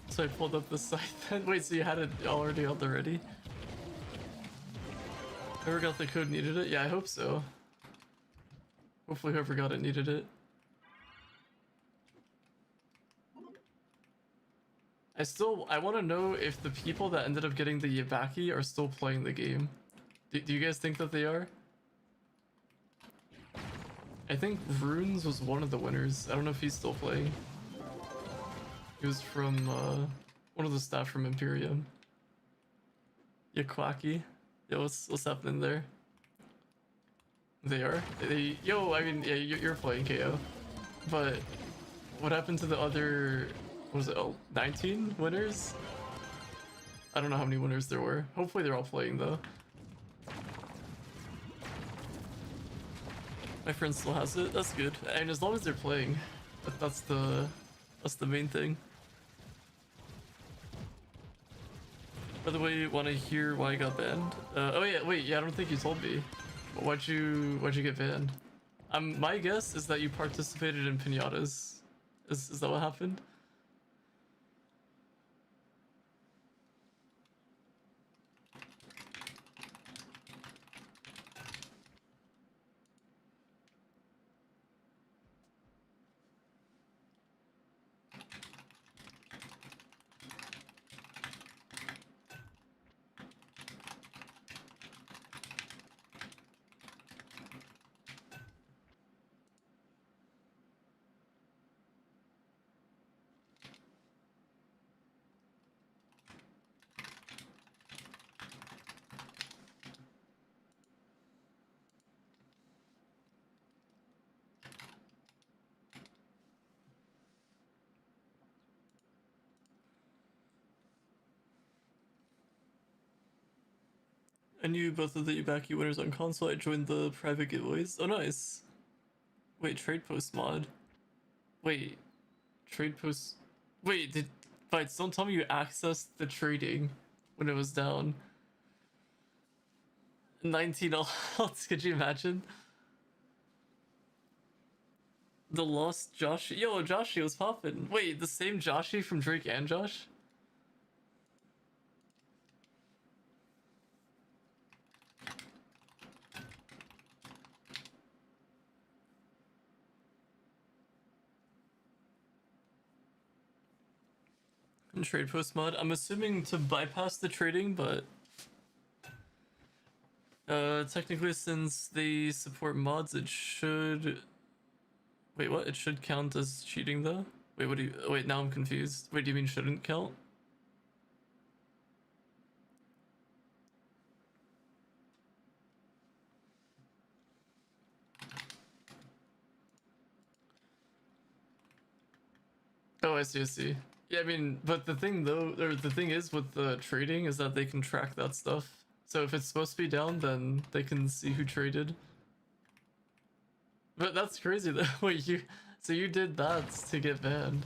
So I pulled up the site then. Wait, so you had it already out there ready? Whoever got the code needed it? Yeah, I hope so. Hopefully whoever got it needed it. I want to know if the people that ended up getting the Yabaki are still playing the game. Do you guys think that they are? I think Runes was one of the winners. I don't know if he's still playing. He was from one of the staff from Imperium. Yeah, Quacky. Yo, what's happening there? They are? Yo, I mean, yeah, you're playing KO. But what happened to the other, what was it, 19 winners? I don't know how many winners there were. Hopefully they're all playing though. My friend still has it. That's good. And as long as they're playing, that's the main thing. By the way, want to hear why I got banned? Oh yeah, wait, yeah, I don't think you told me. Why'd you get banned? My guess is that you participated in pinatas. Is that what happened? I knew both of the Ubaki winners on console. I joined the private giveaways. Oh, nice. Wait, trade post mod. Wait, trade post. Wait, did Fights? Don't tell me you accessed the trading when it was down. 19 alts. Could you imagine? The lost Joshi. Yo, Joshi was popping. Wait, the same Joshi from Drake and Josh? Trade post mod. I'm assuming to bypass the trading, but technically since they support mods, it should. Wait, what? It should count as cheating though. Wait, what do you? Wait, now I'm confused. Wait, do you mean shouldn't count? Oh, I see, I see. Yeah, I mean, but the thing though, or the thing is with the trading is that they can track that stuff. So if it's supposed to be down, then they can see who traded. But that's crazy though. Wait, so you did that to get banned?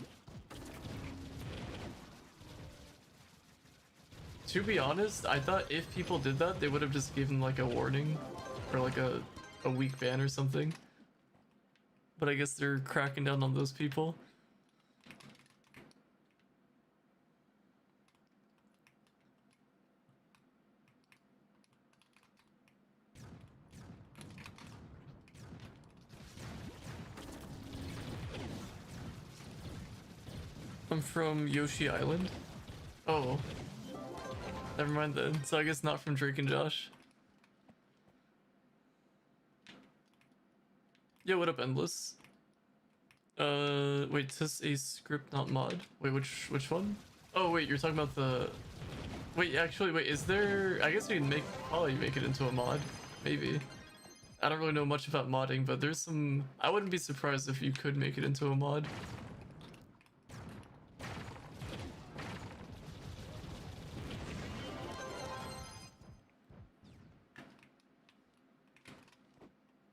To be honest, I thought if people did that, they would have just given like a warning or like a week ban or something. But I guess they're cracking down on those people. I'm from Yoshi Island. Oh. Never mind then. So I guess not from Drake and Josh. Yo, what up, Endless? Wait, this a script, not mod. Wait, which one? Oh, wait, you're talking about the... Wait, actually, wait, is there... I guess we can probably make it into a mod. Maybe. I don't really know much about modding, but there's some... I wouldn't be surprised if you could make it into a mod.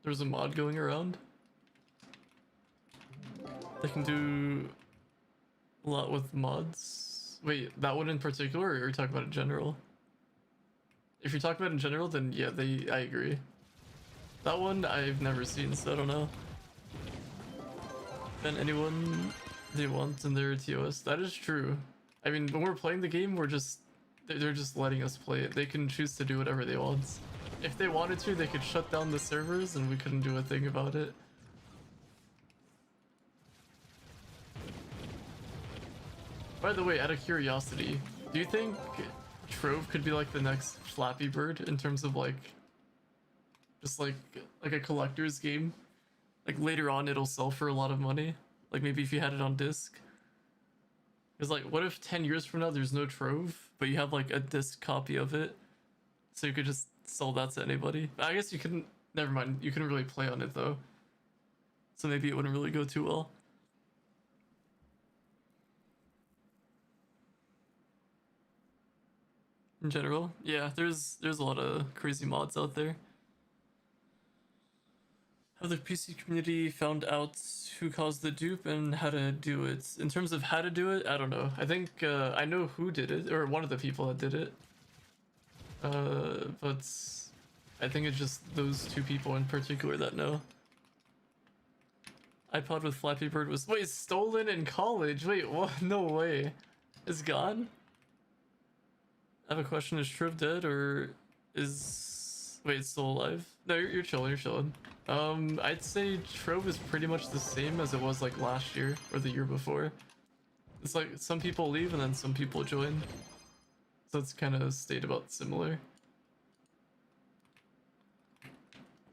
There's a mod going around. They can do a lot with mods. Wait, that one in particular, or are you talking about in general? If you're talking about in general, then yeah, I agree. That one I've never seen, so I don't know. And anyone they want in their TOS, that is true. I mean, when we're playing the game, they're just letting us play it. They can choose to do whatever they want. If they wanted to, they could shut down the servers and we couldn't do a thing about it. By the way, out of curiosity, do you think Trove could be like the next Flappy Bird in terms of like, just like a collector's game? Like later on it'll sell for a lot of money? Like maybe if you had it on disc? Because like, what if 10 years from now there's no Trove, but you have like a disc copy of it? So you could just sell that to anybody. I guess you couldn't, never mind, you couldn't really play on it though. So maybe it wouldn't really go too well. In general, yeah, there's a lot of crazy mods out there. Have the PC community found out who caused the dupe and how to do it? In terms of how to do it, I don't know. I think I know who did it, or one of the people that did it. But I think it's just those two people in particular that know. iPod with Flappy Bird was stolen in college. Wait, what? No way. It's gone? I have a question. Is Trove dead or is it's still alive? No, you're chilling. You're chilling. I'd say Trove is pretty much the same as it was like last year or the year before. It's like some people leave and then some people join. So it's kind of stayed about similar.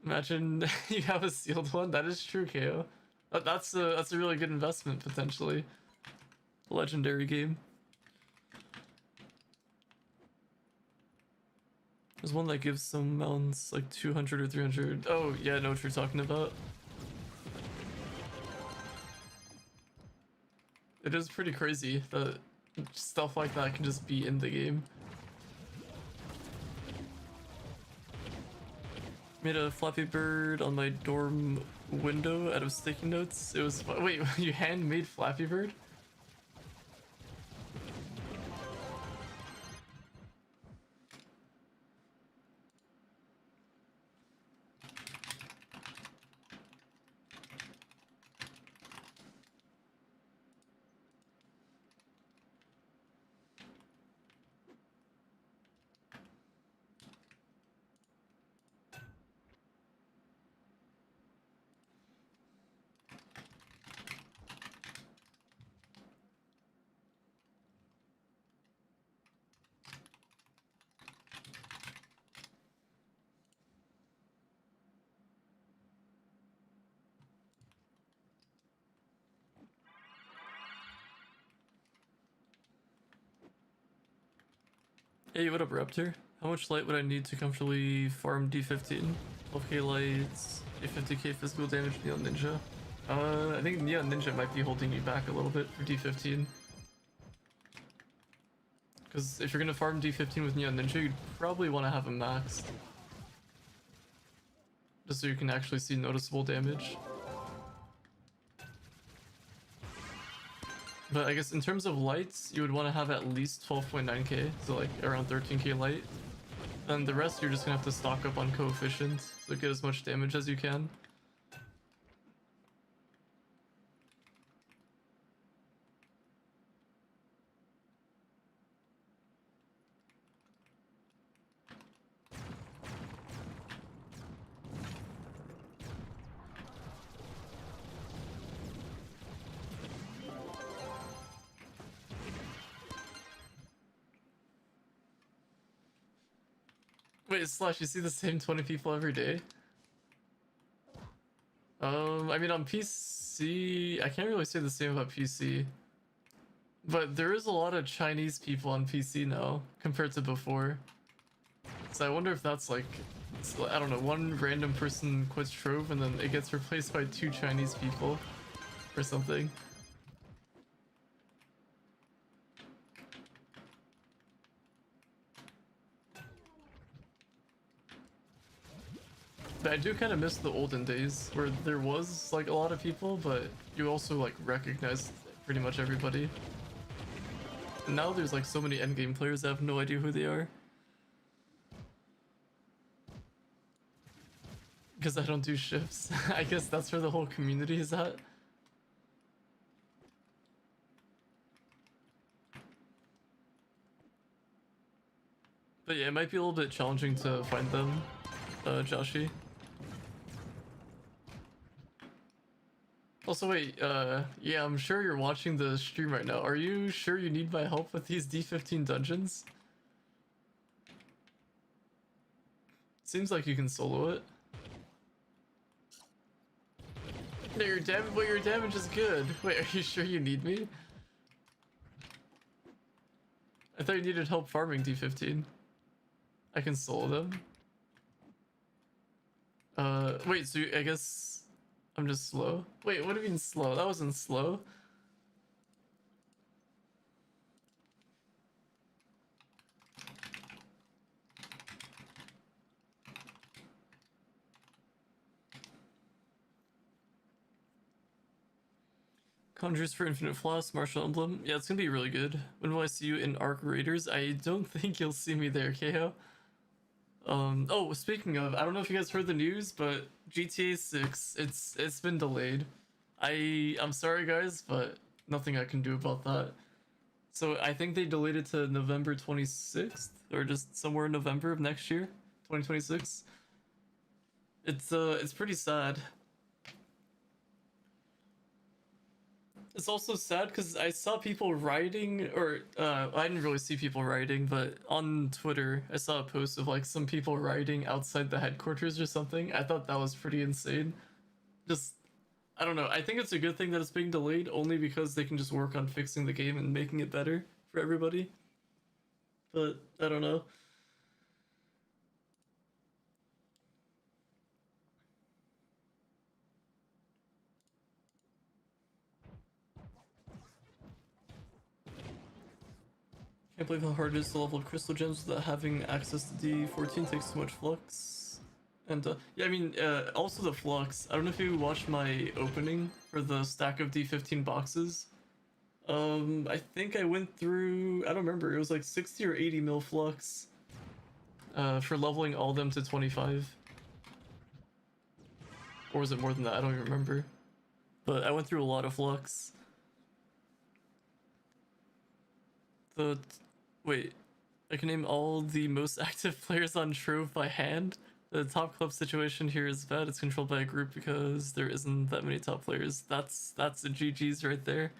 Imagine you have a sealed one. That is true, KO. That's a really good investment potentially. Legendary game. There's one that gives some mounts like 200 or 300. Oh yeah, I know what you're talking about. It is pretty crazy that stuff like that can just be in the game. Made a Flappy Bird on my dorm window out of sticky notes. It was wait, you handmade Flappy Bird? Hey, what up, Raptor? How much light would I need to comfortably farm D15? 12k lights, a 50k physical damage Neon Ninja. I think Neon Ninja might be holding you back a little bit for D15. Because if you're gonna farm D15 with Neon Ninja, you'd probably want to have him maxed. Just so you can actually see noticeable damage. But I guess in terms of lights, you would want to have at least 12.9k, so like around 13k light. And the rest you're just gonna have to stock up on coefficients, so get as much damage as you can. Wait, Slash, you see the same 20 people every day? I mean on PC, I can't really say the same about PC. But there is a lot of Chinese people on PC now, compared to before. So I wonder if that's like, I don't know, one random person quits Trove and then it gets replaced by 2 Chinese people or something. But I do kind of miss the olden days where there was like a lot of people, but you also like recognized pretty much everybody. And now there's like so many endgame players, I have no idea who they are. Because I don't do shifts. I guess that's where the whole community is at. But yeah, it might be a little bit challenging to find them, Joshi. Also wait, yeah, I'm sure you're watching the stream right now. Are you sure you need my help with these D15 dungeons? Seems like you can solo it. No, your damage is good. Wait, are you sure you need me? I thought you needed help farming D15. I can solo them. Wait, so I guess I'm just slow? Wait, what do you mean slow? That wasn't slow. Conjures for Infinite Floss, Martial Emblem. Yeah, it's gonna be really good. When will I see you in Arc Raiders? I don't think you'll see me there, KO. Oh, speaking of, I don't know if you guys heard the news, but GTA 6, it's been delayed. I'm sorry guys, but nothing I can do about that. So I think they delayed it to November 26th, or just somewhere in November of next year, 2026. It's pretty sad. It's also sad because I saw people rioting, or I didn't really see people rioting, but on Twitter I saw a post of like some people rioting outside the headquarters or something. I thought that was pretty insane. Just, I don't know. I think it's a good thing that it's being delayed, only because they can just work on fixing the game and making it better for everybody. But I don't know. Can't believe how hard it is to level crystal gems without having access to D14. Takes too much flux. And yeah, I mean, also the Flux. I don't know if you watched my opening for the stack of D15 boxes. I think I went through, I don't remember, it was like 60 or 80 mil Flux for leveling all them to 25. Or was it more than that? I don't even remember. But I went through a lot of Flux. The wait, I can name all the most active players on Trove by hand. The top club situation here is bad. It's controlled by a group because there isn't that many top players. That's the GG's right there.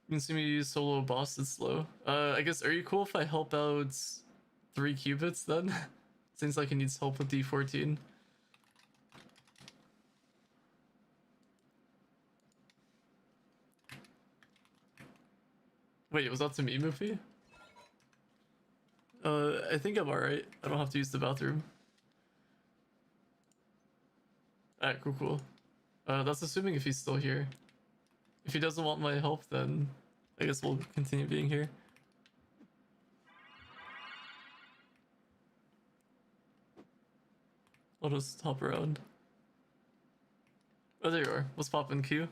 You can see me use solo boss is slow. I guess, are you cool if I help out 3 qubits then? Seems like he needs help with D14. Wait, was that some movie? I think I'm alright. I don't have to use the bathroom. Alright, cool. That's assuming if he's still here. If he doesn't want my help, then I guess we'll continue being here. I'll just hop around. Oh, there you are. Let's pop in Q.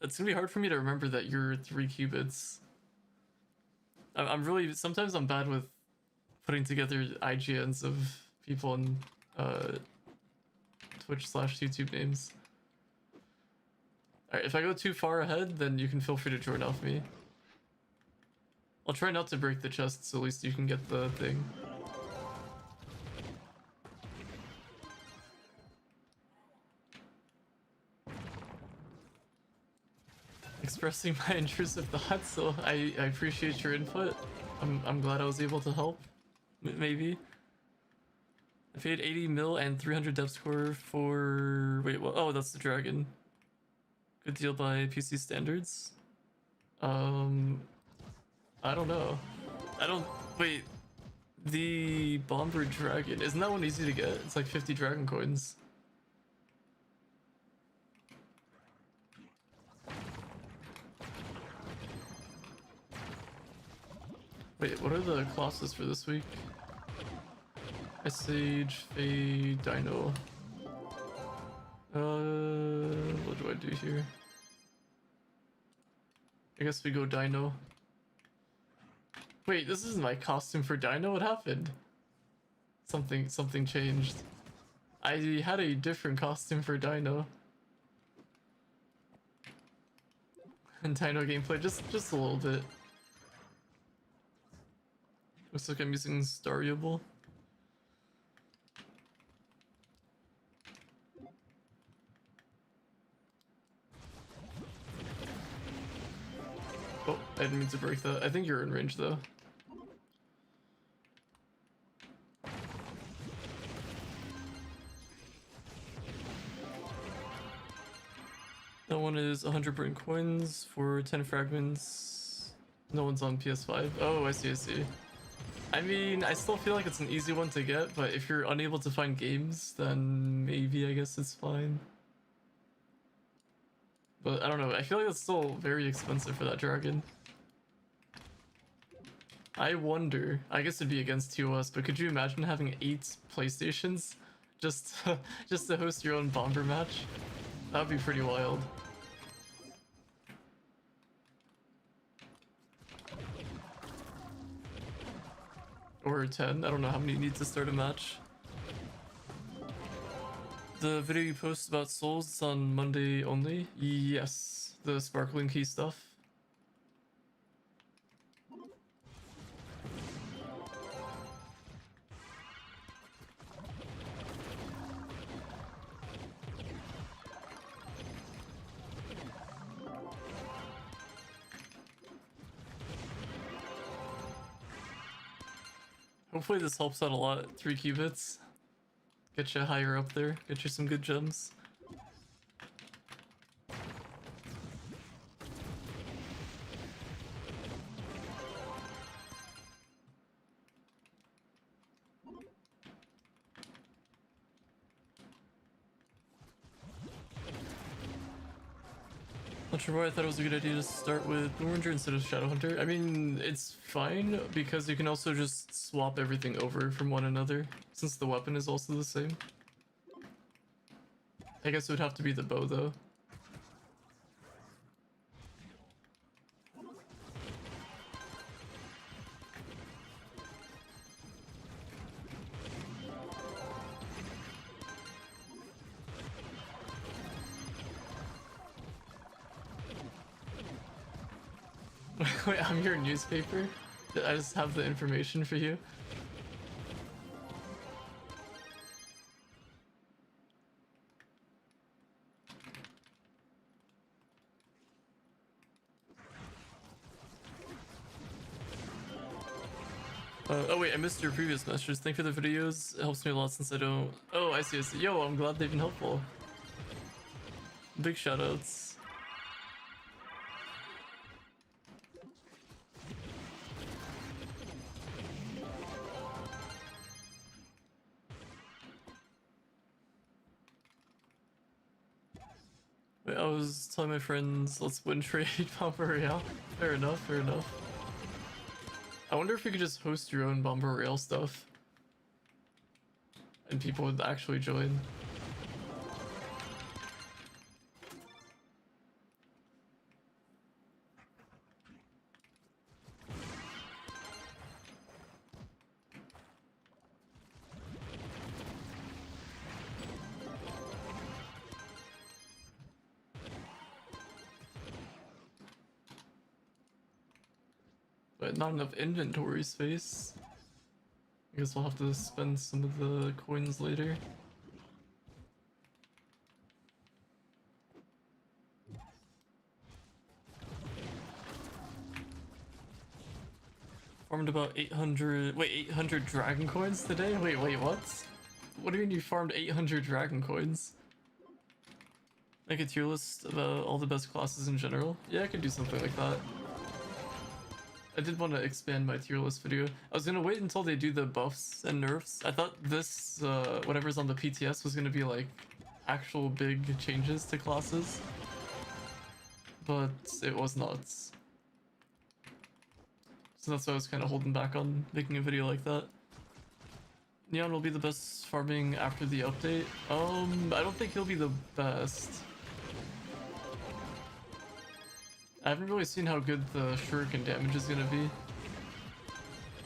It's gonna be hard for me to remember that you're 3 qubits. I'm really, sometimes I'm bad with putting together IGNs of people on Twitch/YouTube names. Alright, if I go too far ahead, then you can feel free to join off me. I'll try not to break the chest, so at least you can get the thing. Expressing my intrusive thoughts, so I appreciate your input. I'm glad I was able to help. Maybe. I paid 80 mil and 300 dev score for... Wait, what? Oh, that's the dragon. Good deal by PC standards. I don't know. Wait. The Bomber Dragon. Isn't that one easy to get? It's like 50 dragon coins. Wait, what are the classes for this week? Ice Age, Fae, Dino. What do I do here? I guess we go Dino. Wait, this isn't my costume for Dino? What happened? Something changed. I had a different costume for Dino. And Dino gameplay, just a little bit. Looks like I'm using Starable. Oh, I didn't mean to break that. I think you're in range though. That one is 100 brain coins for 10 fragments. No one's on PS5. Oh, I see. I mean, I still feel like it's an easy one to get, but if you're unable to find games, then maybe I guess it's fine. But I don't know, I feel like it's still very expensive for that dragon. I wonder, I guess it'd be against TOS, but could you imagine having 8 PlayStations just to host your own bomber match? That'd be pretty wild. Or 10, I don't know how many you need to start a match. The video you post about souls is on Monday only? Yes, the sparkling key stuff. Hopefully this helps out a lot, 3 qubits. Get you higher up there, get you some good gems. Not sure why I thought it was a good idea to start with Blue Ranger instead of Shadowhunter. I mean, it's fine because you can also just swap everything over from one another since the weapon is also the same. I guess it would have to be the bow though. Wait, I'm your newspaper? I just have the information for you. Oh wait, I missed your previous message. Thank you for the videos. It helps me a lot since I don't... Oh, I see, I see. Yo, I'm glad they've been helpful. Big shoutouts. Wait, I was telling my friends, let's win trade Bomber Royale. Fair enough, fair enough. I wonder if you could just host your own Bomber Royale stuff. And people would actually join. But not enough inventory space. I guess we'll have to spend some of the coins later. Farmed about 800... Wait, 800 dragon coins today? Wait, what? What do you mean you farmed 800 dragon coins? Make a tier list about all the best classes in general? Yeah, I could do something like that. I did want to expand my tier list video. I was gonna wait until they do the buffs and nerfs. I thought this, whatever's on the PTS was gonna be like actual big changes to classes. But it was not. So that's why I was kind of holding back on making a video like that. Neon will be the best farming after the update. I don't think he'll be the best. I haven't really seen how good the shuriken damage is gonna be.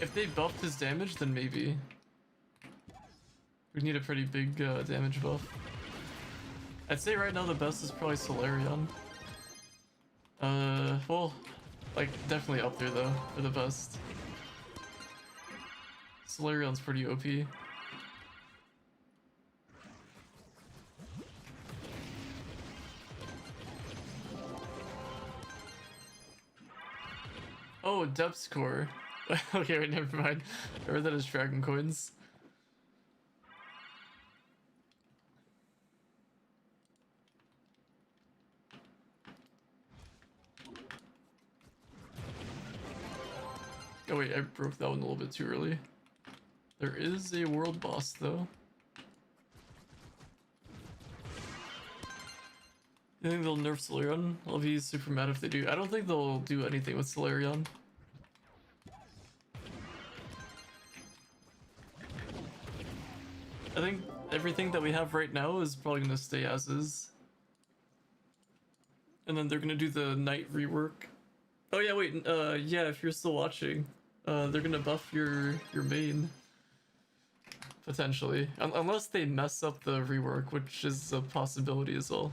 If they buffed his damage, then maybe. We need a pretty big damage buff. I'd say right now the best is probably Solarion. Well, like definitely up there though for the best. Solarion's pretty OP. Oh, depth score. Okay, wait, never mind. I read that as dragon coins. Oh wait, I broke that one a little bit too early. There is a world boss though. You think they'll nerf Solarion? I'll be super mad if they do. I don't think they'll do anything with Solarion. I think everything that we have right now is probably gonna stay as is. And then they're gonna do the night rework. Oh yeah, wait, yeah, if you're still watching, they're gonna buff your main. Potentially. Unless they mess up the rework, which is a possibility as well.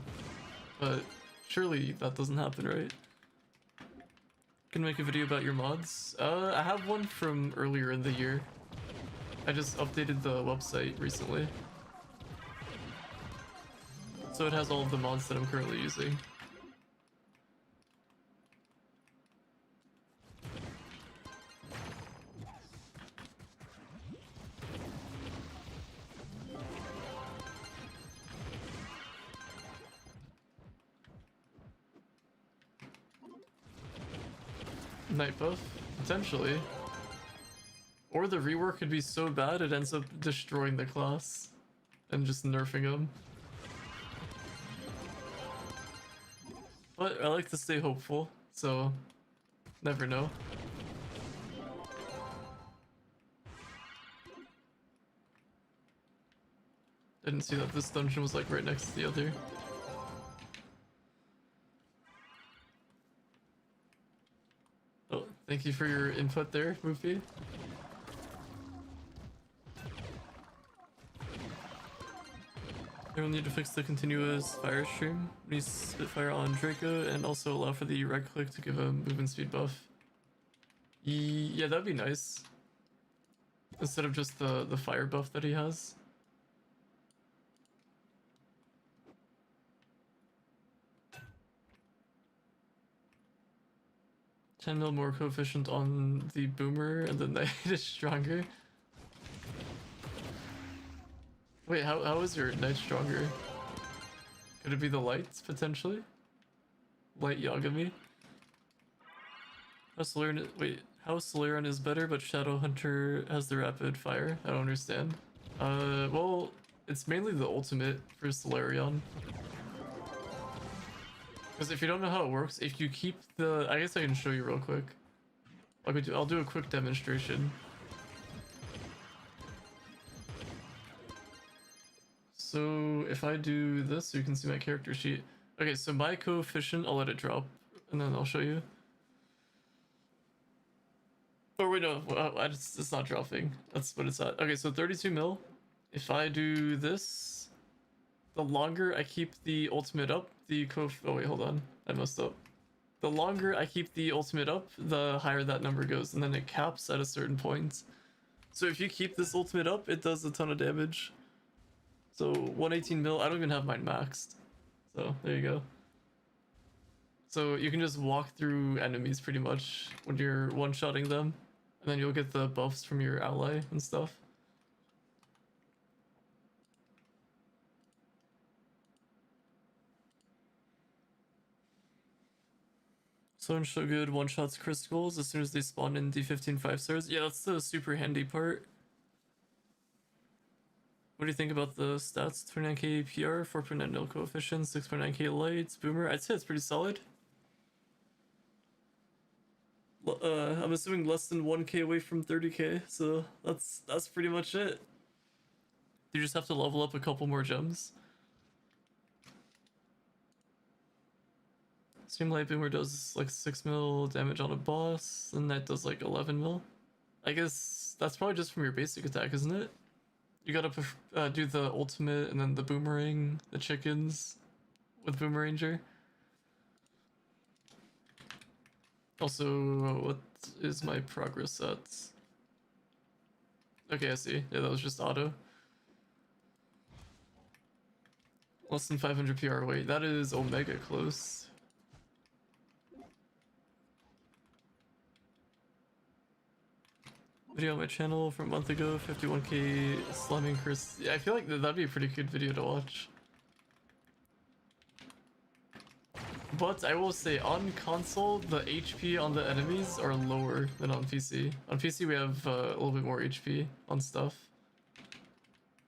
But surely that doesn't happen, right? Can make a video about your mods? I have one from earlier in the year. I just updated the website recently. So it has all of the mods that I'm currently using. Night buff? Potentially. Or the rework could be so bad it ends up destroying the class and just nerfing them. But I like to stay hopeful, so never know. Didn't see that this dungeon was like right next to the other. Oh, thank you for your input there, Moofy. You'll need to fix the continuous fire stream. We need Spitfire on Draco and also allow for the right click to give a movement speed buff. Yeah, that'd be nice. Instead of just the fire buff that he has. $10 mil more coefficient on the boomer and the knight is stronger. Wait, how is your knight stronger? Could it be the lights, potentially? Light Yagami? How Solarian is better, but Shadowhunter has the rapid fire? I don't understand. Well, it's mainly the ultimate for Solarian. Because if you don't know how it works, if you keep the... I guess I can show you real quick. I'll do a quick demonstration. So if I do this, so you can see my character sheet. Okay, so my coefficient, I'll let it drop, and then I'll show you. Oh wait, no, it's not dropping. That's what it's at. Okay, so 32 mil. If I do this, the longer I keep the ultimate up, oh wait, hold on, I messed up. The longer I keep the ultimate up, the higher that number goes, and then it caps at a certain point. So if you keep this ultimate up, it does a ton of damage. So 118 mil, I don't even have mine maxed. So there you go. So you can just walk through enemies pretty much when you're one-shotting them. And then you'll get the buffs from your ally and stuff. So in so good, one-shots crystals as soon as they spawn in D15 5 stars. Yeah, that's the super handy part. What do you think about the stats? 29k PR, 4.9 nil coefficient, 6.9k lights, boomer. I'd say it's pretty solid. I'm assuming less than 1k away from 30k, so that's pretty much it. You just have to level up a couple more gems. Streamlight boomer does like 6 mil damage on a boss, and that does like 11 mil. I guess that's probably just from your basic attack, isn't it? You gotta do the ultimate and then the boomerang, the chickens with Boomeranger. Also, what is my progress at? Okay, I see. Yeah, that was just auto. Less than 500 PR. Wait, that is Omega close. Video on my channel from a month ago, 51k slamming Chris. Yeah, I feel like that'd be a pretty good video to watch. But I will say, on console, the HP on the enemies are lower than on PC. On PC, we have a little bit more HP on stuff.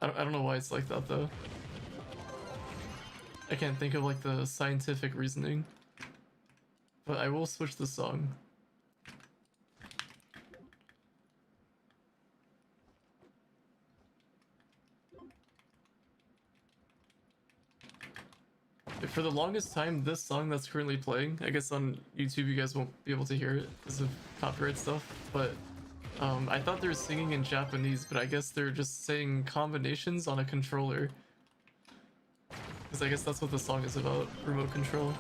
I don't know why it's like that, though. I can't think of, like, the scientific reasoning. But I will switch the song. For the longest time, this song that's currently playing, I guess on YouTube you guys won't be able to hear it because of copyright stuff, but I thought they were singing in Japanese, but I guess they're just saying combinations on a controller. Because I guess that's what the song is about, remote control.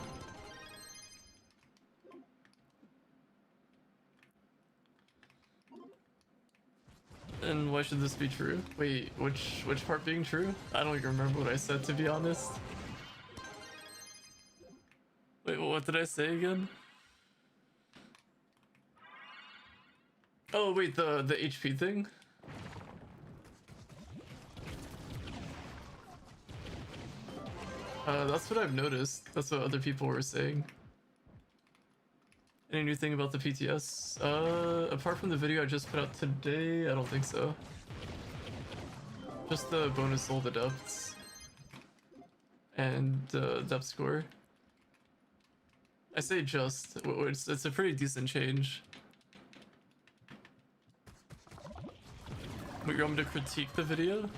And why should this be true? Wait, which part being true? I don't even remember what I said, to be honest. Wait, what did I say again? Oh wait, the HP thing? That's what I've noticed. That's what other people were saying. Any new thing about the PTS? Apart from the video I just put out today, I don't think so. Just the bonus soul, the depths. And depth score. I say just. It's a pretty decent change. But you want me to critique the video?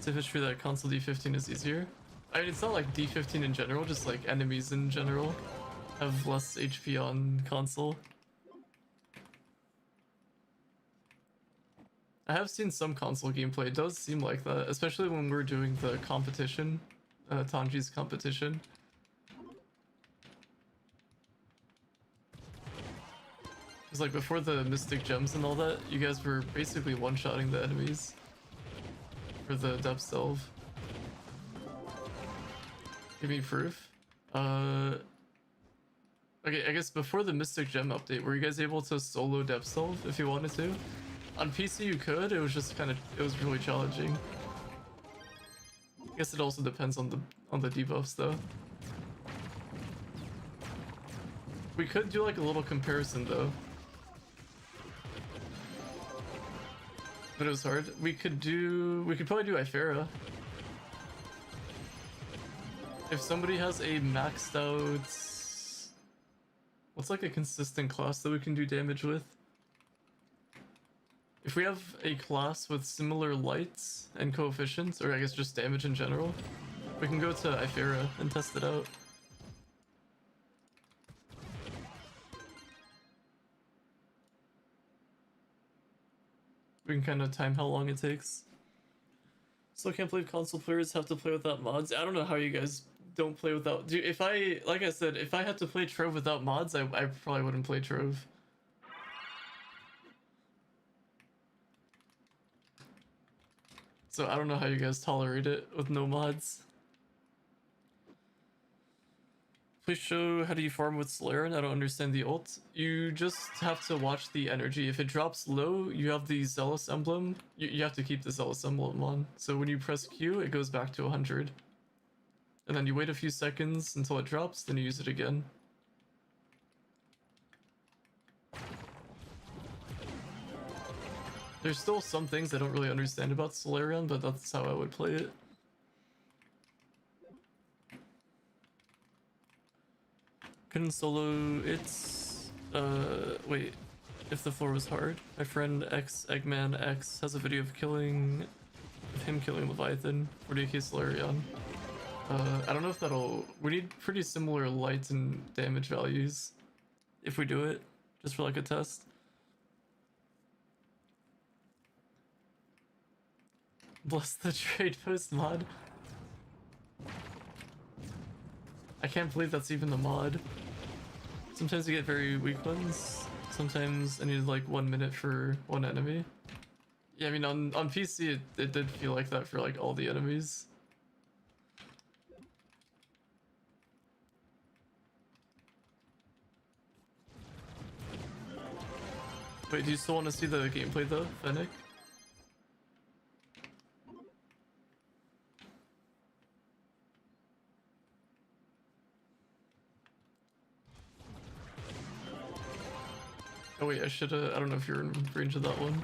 If it's true that console D15 is easier. I mean, it's not like D15 in general, just like enemies in general have less HP on console. I have seen some console gameplay, it does seem like that, especially when we're doing the competition, Tanji's competition. Because like before the Mystic Gems and all that, you guys were basically one-shotting the enemies for the depth delve. Give me proof. Okay, I guess before the Mystic Gem update, were you guys able to solo depth delve if you wanted to? On PC you could, it was just it was really challenging. I guess it also depends on the debuffs though. We could do like a little comparison though. But it was hard. We could probably do Ifera. If somebody has a maxed out, what's like a consistent class that we can do damage with? If we have a class with similar lights and coefficients, or I guess just damage in general, we can go to Ifera and test it out. We can kind of time how long it takes. Still can't believe console players have to play without mods. I don't know how you guys don't play without. Dude, if like I said, if I had to play Trove without mods, I probably wouldn't play Trove. So I don't know how you guys tolerate it with no mods. Please show how do you farm with Solarian? I don't understand the ult. You just have to watch the energy. If it drops low, you have the Zealous emblem. You have to keep the Zealous emblem on. So when you press Q, it goes back to 100. And then you wait a few seconds until it drops, then you use it again. There's still some things I don't really understand about Solarian, but that's how I would play it. Couldn't solo it's wait, if the floor was hard. My friend Eggman X has a video of him killing Leviathan, 40k Solarian. I don't know if we need pretty similar light and damage values if we do it, just for like a test. Bless the trade post mod. I can't believe that's even the mod. Sometimes you get very weak ones. Sometimes I need like 1 minute for one enemy. Yeah, I mean on PC it did feel like that for like all the enemies. Wait, do you still want to see the gameplay though, Fennec? Oh wait, I don't know if you're in range of that one.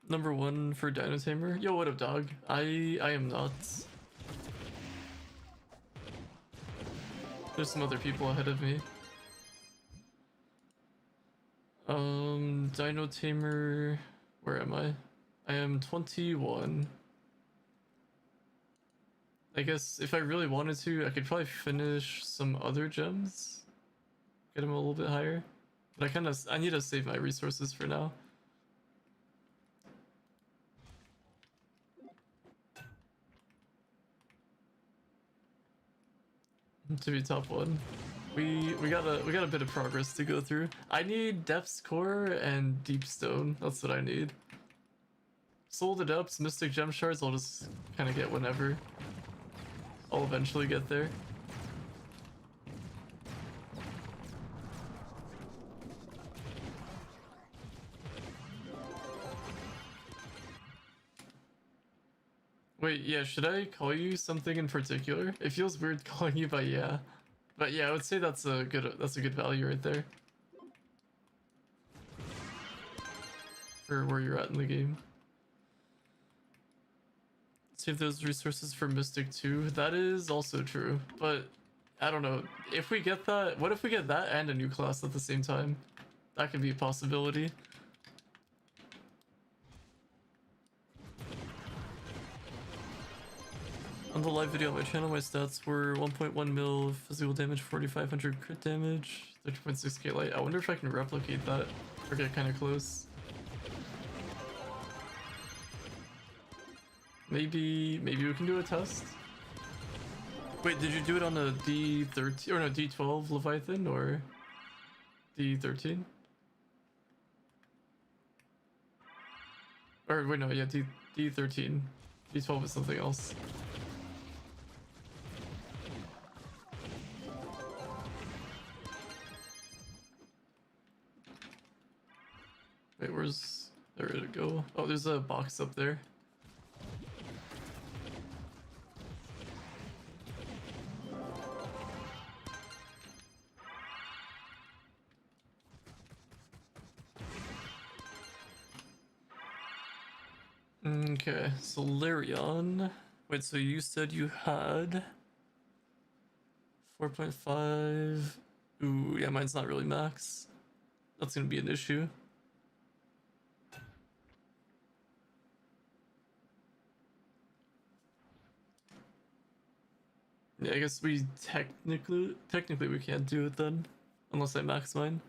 Number 1 for Dino Tamer. Yo, what up, dog? I am not. There's some other people ahead of me. Dino Tamer, where am I? I am 21. I guess if I really wanted to, I could probably finish some other gems. Get them a little bit higher. But I need to save my resources for now. To be top 1. We got a bit of progress to go through. I need Depth's Core and Deep Stone. That's what I need. Soul the Depths, Mystic Gem Shards, I'll just kind of get whenever. I'll eventually get there. Wait, yeah, should I call you something in particular? It feels weird calling you by yeah. But yeah, I would say that's a good value right there. For where you're at in the game. Save those resources for Mystic too. That is also true, but I don't know. If we get that, what if we get that and a new class at the same time? That could be a possibility. On the live video on my channel, my stats were 1.1 mil physical damage, 4500 crit damage, 30.6k light. I wonder if I can replicate that or get kind of close. Maybe we can do a test. Wait, did you do it on a D13 or no D12 Leviathan or D13? Or wait, no, yeah, D13. D12 is something else. Wait, where's there to go? Oh, there's a box up there. Okay, Solarion. Wait, so you said you had 4.5. Ooh, yeah, mine's not really max. That's gonna be an issue. Yeah, I guess we technically we can't do it then, unless I max mine.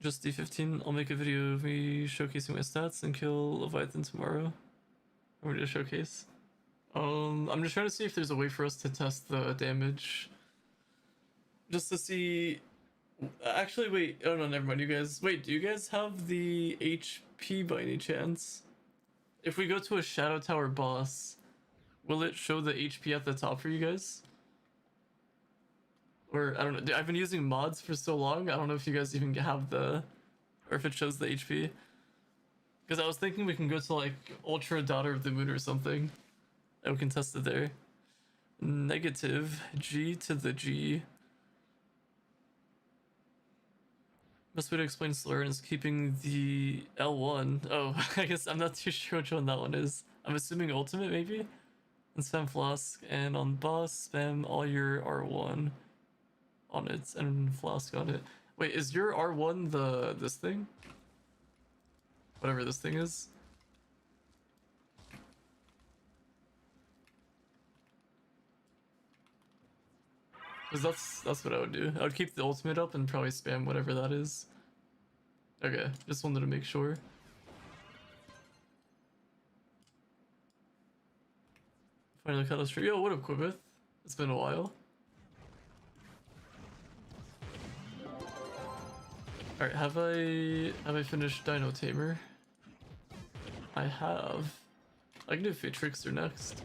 Just D15. I'll make a video of me showcasing my stats and kill Leviathan tomorrow. I'm going to showcase. I'm just trying to see if there's a way for us to test the damage, just to see. Actually, wait. Oh no, never mind. You guys, wait. Do you guys have the HP by any chance? If we go to a Shadow Tower boss, will it show the HP at the top for you guys? Or, I don't know, I've been using mods for so long, I don't know if you guys even have the, or if it shows the HP. Because I was thinking we can go to like Ultra Daughter of the Moon or something, and we can test it there. Negative G to the G. Best way to explain Solarion is keeping the L1. Oh, I guess I'm not too sure which one that one is. I'm assuming ultimate maybe? And spam Flask, and on boss, spam all your R1 on it and Flask on it. Wait, is your R1 this thing? Whatever this thing is? Because that's what I would do. I would keep the ultimate up and probably spam whatever that is. Okay, just wanted to make sure. Finally cut a stream. Yo, what up, Quibith? It's been a while. Alright, have I finished Dino Tamer? I have. I can do Fate Trickster next.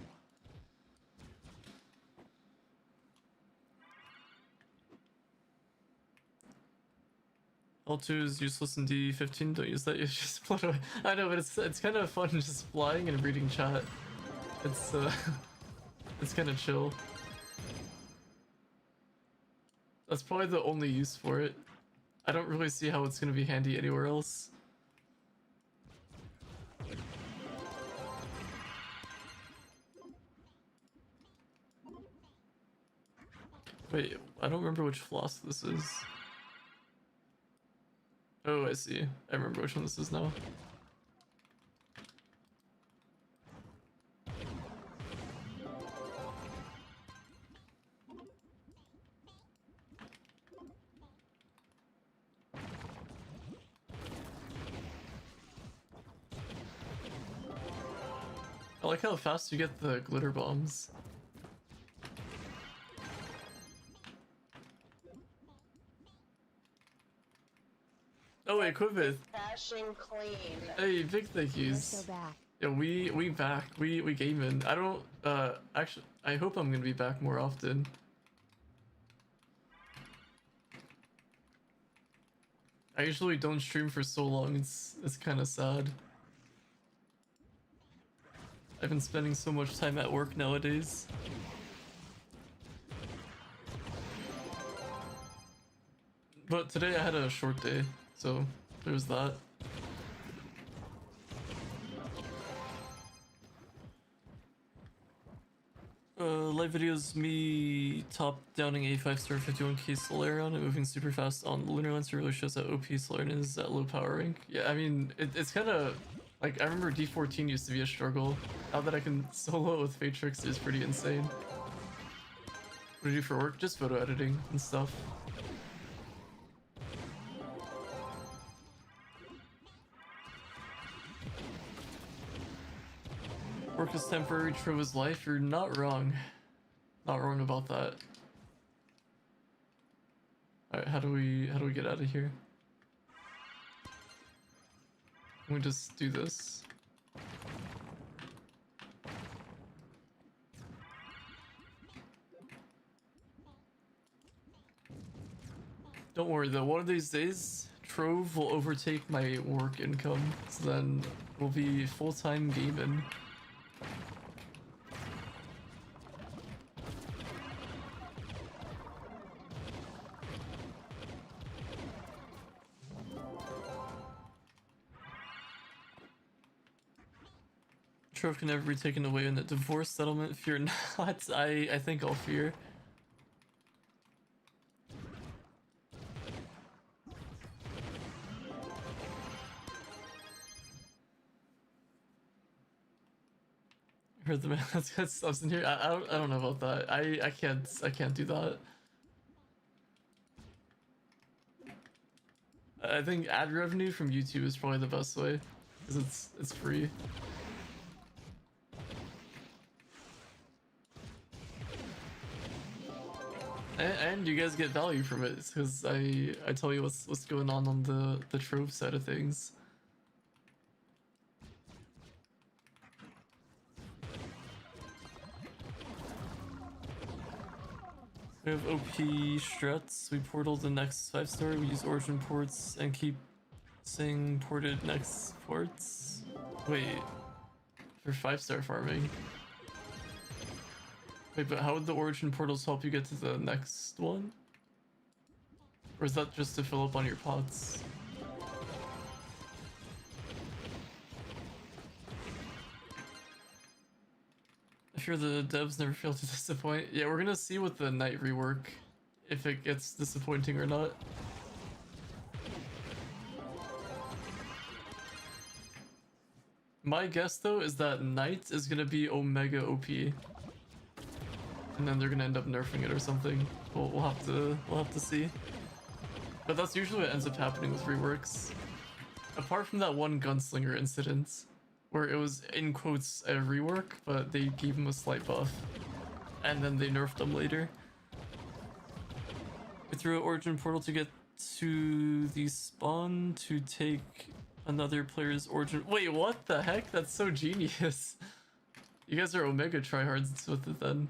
L2 is useless in D15, don't use that, you just float away. I know, but it's kind of fun just flying and reading chat. It's it's kind of chill. That's probably the only use for it. I don't really see how it's gonna be handy anywhere else. Wait, I don't remember which floss this is. Oh, I see. I remember which one this is now. I like how fast you get the glitter bombs. Oh wait, Quibith. CashinClean. Hey, big thank yous. So back. Yeah, we back. We gaming. I don't actually I hope I'm gonna be back more often. I usually don't stream for so long, it's kinda sad. I've been spending so much time at work nowadays. But today I had a short day, so there's that. live videos me top downing a 5-star 51k Solarion and moving super fast on the lunar lancer really shows that OP Solarion is at low power rank. Yeah, I mean, it's kind of like, I remember D14 used to be a struggle. Now that I can solo with Fatrix is pretty insane. What do you do for work? Just photo editing and stuff. Work is temporary, Trove is life. You're not wrong. Not wrong about that. Alright, how do we get out of here? Can we just do this? Don't worry though, one of these days, Trove will overtake my work income, so then we'll be full-time gaming. Trove can never be taken away in a divorce settlement. Fear not. I think I'll fear. Heard the man that's got subs in here. I don't know about that. I can't do that. I think ad revenue from YouTube is probably the best way, because it's free. And you guys get value from it, because I tell you what's going on the Trove side of things. We have OP struts. We portal the next 5-star. We use origin ports and keep saying ported next ports. Wait, for 5-star farming. Wait, but how would the origin portals help you get to the next one? Or is that just to fill up on your pots? I fear the devs never fail to disappoint. Yeah, we're gonna see with the night rework if it gets disappointing or not. My guess though is that night is gonna be Omega OP. And then they're gonna end up nerfing it or something. We'll have to see. But that's usually what ends up happening with reworks. Apart from that one gunslinger incident, where it was in quotes a rework, but they gave him a slight buff, and then they nerfed him later. We threw an origin portal to get to the spawn to take another player's origin. Wait, what the heck? That's so genius. You guys are Omega tryhards with it then.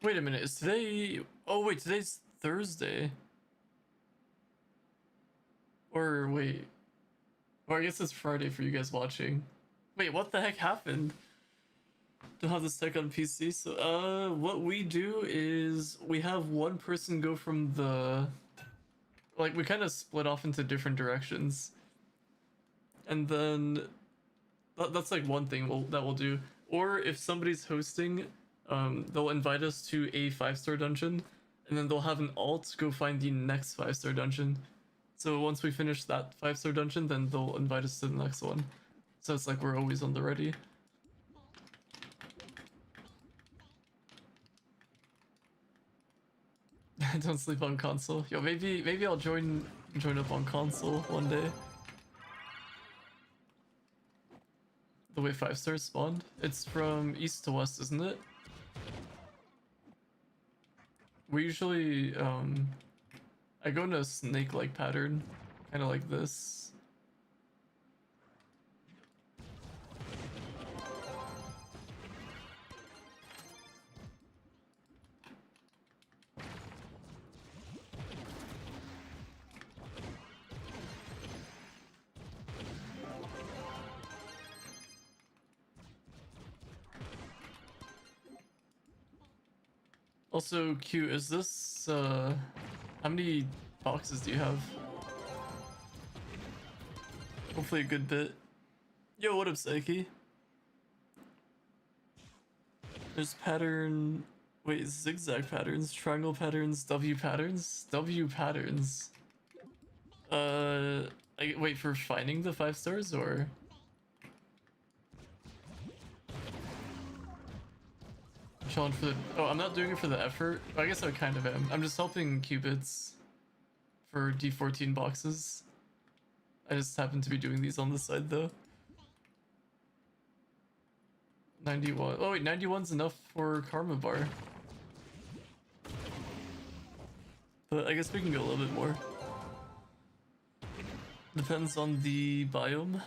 Wait a minute, is today... Oh wait, today's Thursday. Or wait. Or I guess it's Friday for you guys watching. Wait, what the heck happened? Don't have this tech on PC, so what we do is we have one person go from the... Like, we kind of split off into different directions. And then... That's like one thing that we'll do. Or if somebody's hosting... they'll invite us to a 5-star dungeon, and then they'll have an alt go find the next 5-star dungeon. So once we finish that 5-star dungeon, then they'll invite us to the next one. So it's like we're always on the ready. Don't sleep on console. Yo, maybe I'll join up on console one day. The way 5-stars spawned? It's from east to west, isn't it? We usually, I go in a snake-like pattern, kind of like this. Also, Q, is this, how many boxes do you have? Hopefully a good bit. Yo, what up, Psyche? There's pattern... Wait, zigzag patterns, triangle patterns, W patterns? W patterns. Wait, for finding the 5 stars, or...? Challenge for the... Oh, I'm not doing it for the effort. I guess I kind of am. I'm just helping qubits for D14 boxes. I just happen to be doing these on the side, though. 91. Oh wait, 91's enough for Karma Bar. But I guess we can go a little bit more. Depends on the biome.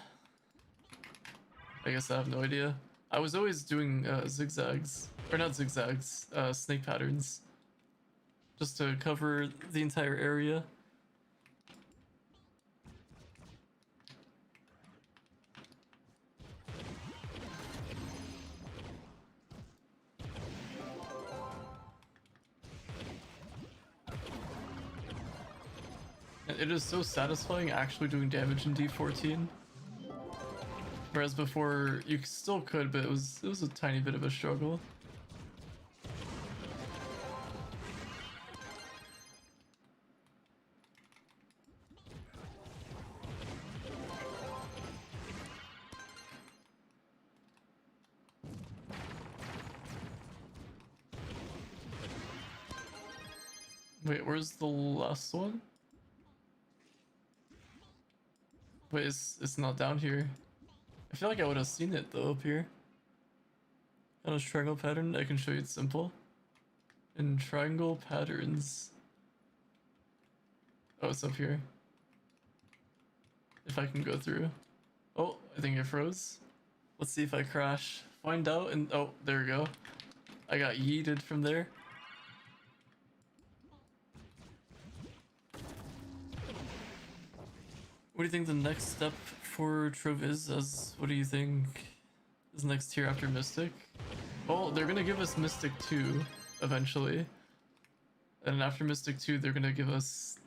I guess I have no idea. I was always doing zigzags. Or not zigzags, snake patterns. Just to cover the entire area. It is so satisfying actually doing damage in D14. Whereas before you still could, but it was a tiny bit of a struggle. Wait, where's the last one? Wait, it's not down here. I feel like I would have seen it though up here. On a triangle pattern, I can show you it's simple. In triangle patterns. Oh, it's up here. If I can go through. Oh, I think it froze. Let's see if I crash. Find out and oh, there we go. I got yeeted from there. What do you think the next step for Trove is? What do you think is next tier after Mystic? Well, they're gonna give us Mystic 2 eventually. And after Mystic 2, they're gonna give us,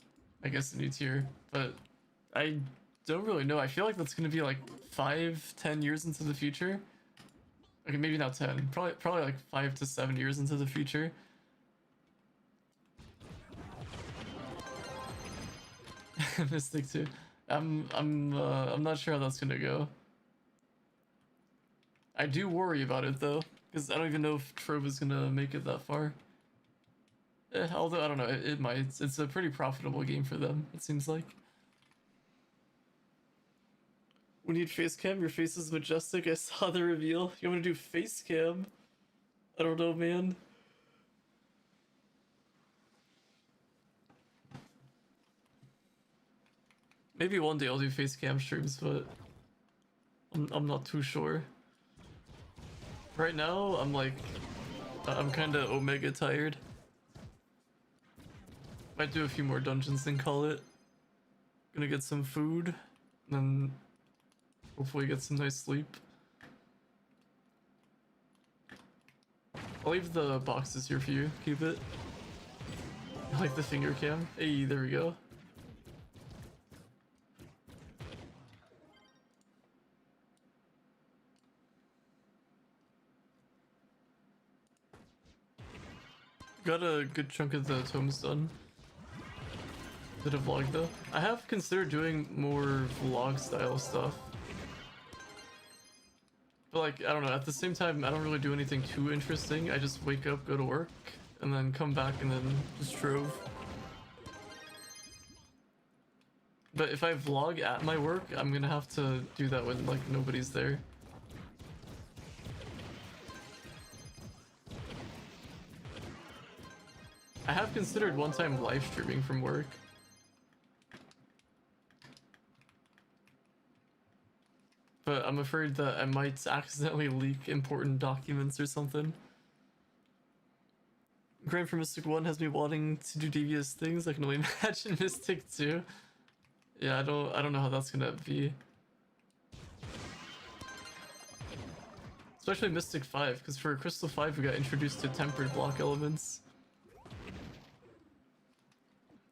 I guess, a new tier. But I don't really know. I feel like that's gonna be like 5-10 years into the future. Okay, maybe not 10. Probably like 5 to 7 years into the future. Mystic 2. I'm not sure how that's gonna go. I do worry about it though, because I don't even know if Trove is gonna make it that far. Although I don't know, it might. It's a pretty profitable game for them, it seems like. We need face cam. Your face is majestic. I saw the reveal. You want to do face cam? I don't know, man. Maybe one day I'll do face cam streams, but I'm not too sure. Right now, I'm like, I'm kind of Omega tired. Might do a few more dungeons and call it. Gonna get some food, and then hopefully get some nice sleep. I'll leave the boxes here for you, keep it. I like the finger cam. Hey, there we go. Got a good chunk of the tomes done. Did a vlog though. I have considered doing more vlog style stuff. But like, I don't know, at the same time, I don't really do anything too interesting. I just wake up, go to work, and then come back and then just Trove. But if I vlog at my work, I'm gonna have to do that when like nobody's there. I have considered one time live streaming from work. But I'm afraid that I might accidentally leak important documents or something. Grand for Mystic 1 has me wanting to do devious things. I can only imagine Mystic 2. Yeah, I don't know how that's gonna be. Especially Mystic 5, because for Crystal 5 we got introduced to tempered block elements.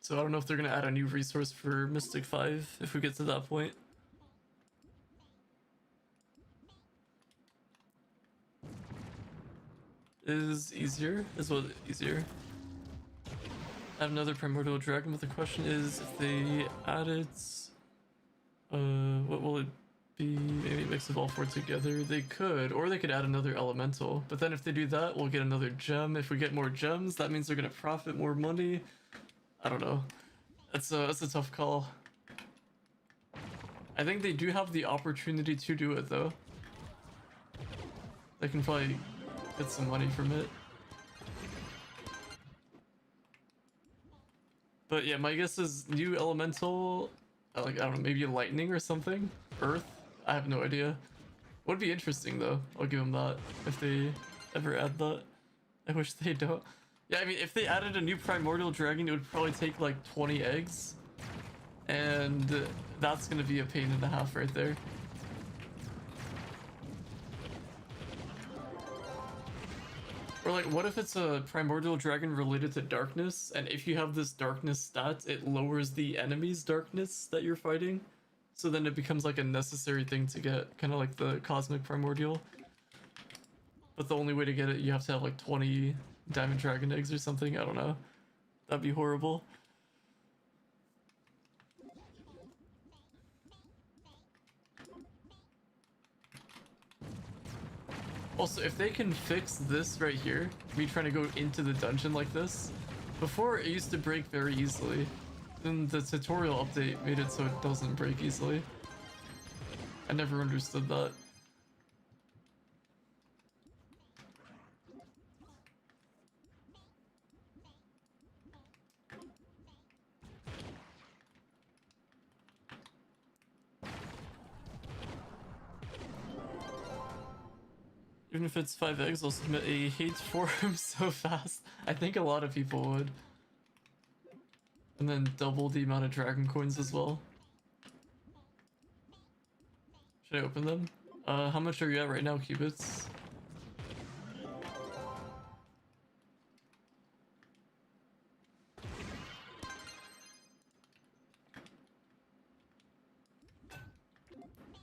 So I don't know if they're gonna add a new resource for Mystic 5 if we get to that point. Is easier? Is what easier? I have another primordial dragon, but the question is if they added what will it be? Maybe a mix of all four together. They could, or they could add another elemental. But then if they do that, we'll get another gem. If we get more gems, that means they're gonna profit more money. I don't know. That's a tough call. I think they do have the opportunity to do it though. They can probably get some money from it. But yeah, my guess is new elemental, like, I don't know, maybe lightning or something? Earth? I have no idea. Would be interesting though, I'll give them that, if they ever add that. I wish they don't. Yeah, I mean, if they added a new primordial dragon, it would probably take like 20 eggs. And that's gonna be a pain and a half right there. Or like, what if it's a primordial dragon related to darkness, and if you have this darkness stat, it lowers the enemy's darkness that you're fighting? So then it becomes like a necessary thing to get, kind of like the cosmic primordial. But the only way to get it, you have to have like 20 diamond dragon eggs or something, I don't know. That'd be horrible. Also, if they can fix this right here, me trying to go into the dungeon like this, before it used to break very easily. Then the tutorial update made it so it doesn't break easily. I never understood that. Even if it's 5 eggs, I'll submit a hate forum so fast. I think a lot of people would. And then double the amount of dragon coins as well. Should I open them? How much are you at right now, Cubits?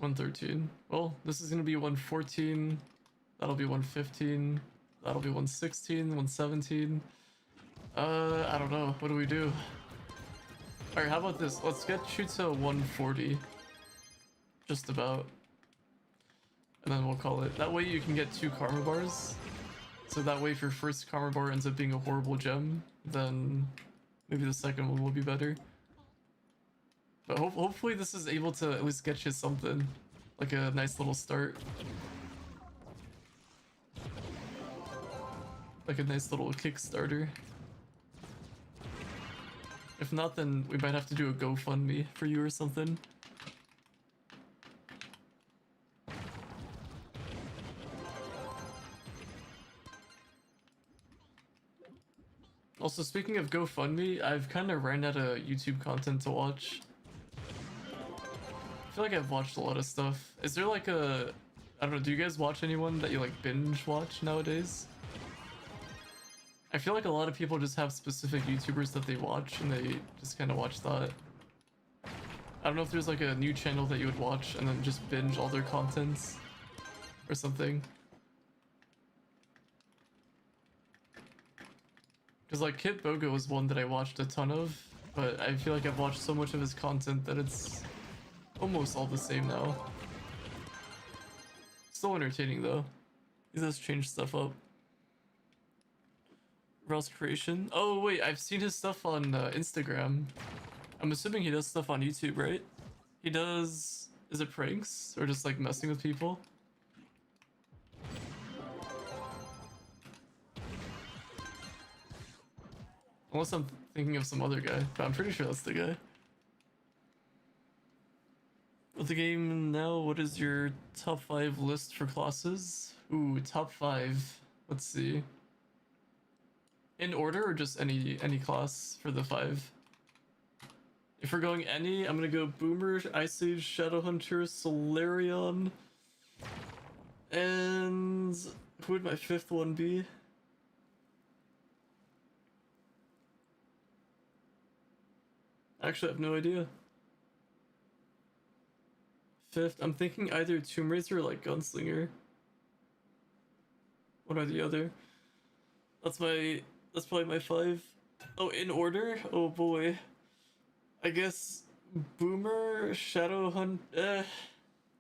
$113. Well, this is gonna be 114. That'll be 115. That'll be 116, 117. I don't know. What do we do? Alright, how about this? Let's get you to 140. Just about. And then we'll call it. That way you can get 2 karma bars. So that way if your first karma bar ends up being a horrible gem, then maybe the second one will be better. But hopefully this is able to at least get you something. Like a nice little start. Like a nice little Kickstarter. If not, then we might have to do a GoFundMe for you or something. Also, speaking of GoFundMe, I've kind of ran out of YouTube content to watch. I feel like I've watched a lot of stuff. Is there like a... I don't know, do you guys watch anyone that you like binge watch nowadays? I feel like a lot of people just have specific YouTubers that they watch and they just kind of watch that. I don't know if there's like a new channel that you would watch and then just binge all their contents or something. Because like Kit Bogo was one that I watched a ton of, but I feel like I've watched so much of his content that it's almost all the same now. Still entertaining though. He does change stuff up. Rouse Creation. Oh wait, I've seen his stuff on Instagram. I'm assuming he does stuff on YouTube, right? He does... Is it pranks? Or just like messing with people? Unless I'm thinking of some other guy, but I'm pretty sure that's the guy. With the game now, what is your top 5 list for classes? Ooh, top 5. Let's see. In order or just any class for the 5? If we're going any, I'm gonna go Boomer, Ice Age, Shadowhunter, Solarion. And who would my 5th one be? I actually have no idea. Fifth, I'm thinking either Tomb Raiser or like Gunslinger. One or the other. That's probably my five. Oh, in order? Oh boy. I guess Boomer, Shadowhunt.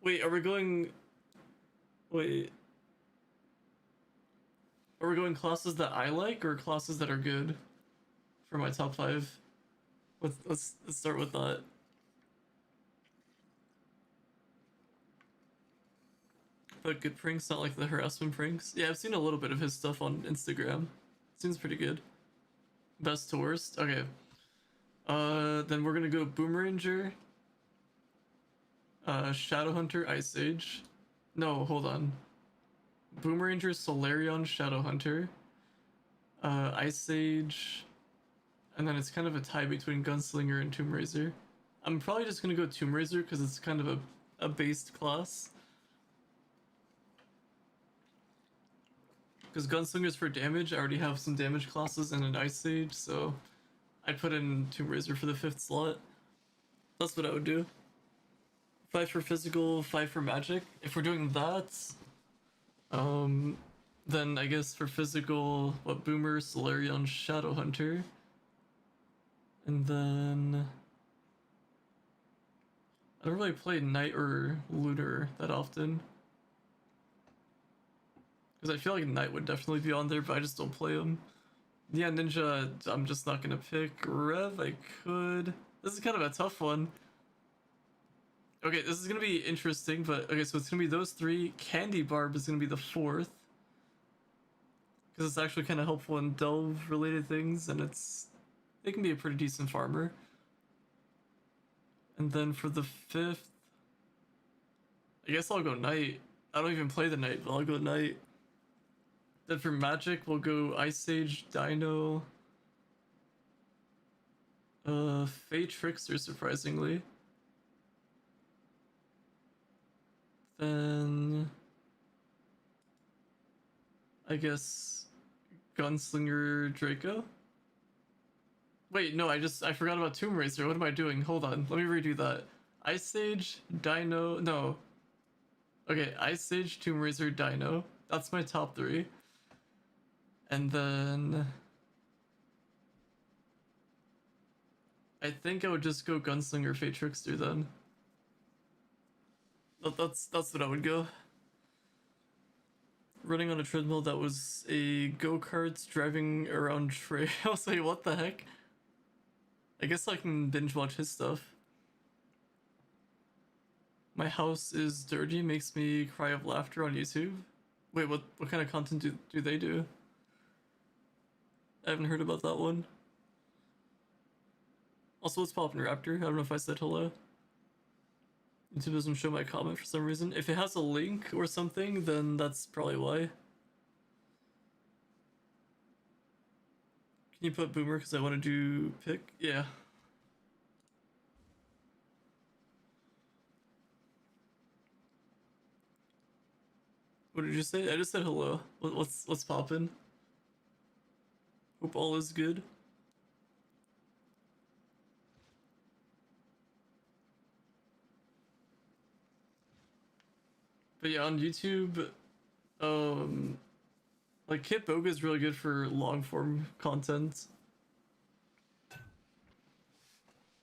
Wait, are we going? Wait. Are we going classes that I like or classes that are good for my top five? Let's start with that. But good pranks, not like the harassment pranks. Yeah, I've seen a little bit of his stuff on Instagram. Seems pretty good. Best to worst? Okay. Then we're gonna go Boomeranger, Shadowhunter, Ice Age. No, hold on. Boomeranger, Solarion, Shadowhunter, Ice Age, and then it's kind of a tie between Gunslinger and Tomb Raiser. I'm probably just gonna go Tomb Raiser because it's kind of a based class. Because Gunslinger's for damage, I already have some damage classes and an Ice Age, so I'd put in Tomb Raiser for the 5th slot. That's what I would do. 5 for physical, 5 for magic. If we're doing that, then I guess for physical, what, Boomer, Solarion, Shadowhunter. And then I don't really play Knight or Lunar that often. Because I feel like Knight would definitely be on there, but I just don't play him. Yeah, Ninja, I'm just not gonna pick. Rev, I could. This is kind of a tough one. Okay, this is gonna be interesting, but okay, so it's gonna be those three. Candy Barb is gonna be the 4th. Because it's actually kind of helpful in delve related things, and it can be a pretty decent farmer. And then for the 5th, I guess I'll go Knight. I don't even play the Knight, but I'll go Knight. Then for magic, we'll go Ice Age, Dino, Fey Trickster, surprisingly. Then I guess Gunslinger, Draco. Wait, no, I forgot about Tomb Raiser. What am I doing? Hold on, let me redo that. Ice Age, Dino, no. Okay, Ice Age, Tomb Raiser, Dino. That's my top 3. And then I think I would just go Gunslinger, Fate Trickster then. That's what I would go. Running on a treadmill that was a go-kart driving around trails. Wait, what the heck? I guess I can binge watch his stuff. My house is dirty, makes me cry of laughter on YouTube. Wait, what kind of content do they do? I haven't heard about that one. Also, what's poppin', Raptor? I don't know if I said hello. YouTube doesn't show my comment for some reason. If it has a link or something, then that's probably why. Can you put Boomer because I want to do pick? Yeah. What did you say? I just said hello. What's poppin'? Hope all is good. But yeah, on YouTube, like Kit Boga is really good for long form content.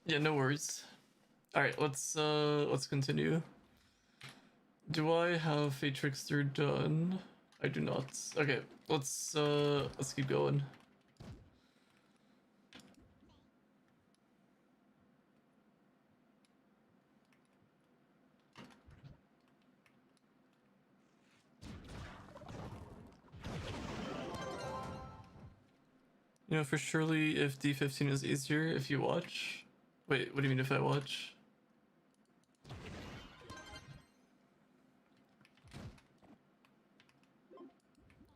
Yeah, no worries. All right, let's continue. Do I have a Trickster done? I do not. Okay, let's keep going. You know, for surely if D15 is easier if you watch. Wait, what do you mean if I watch?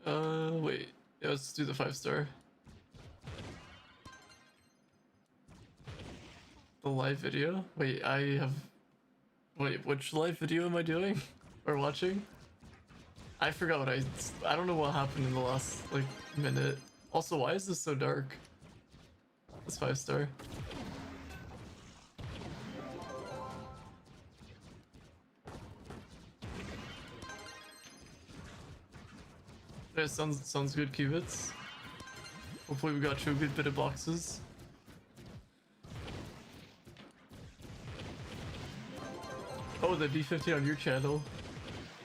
Wait. Yeah, let's do the 5-star. The live video? Wait, Wait, which live video am I doing? Or watching? I forgot what I don't know what happened in the last, like, minute. Also, why is this so dark? This 5-star. Yeah, sounds good, Cubits. Hopefully we got you a good bit of boxes. Oh, the D15 on your channel.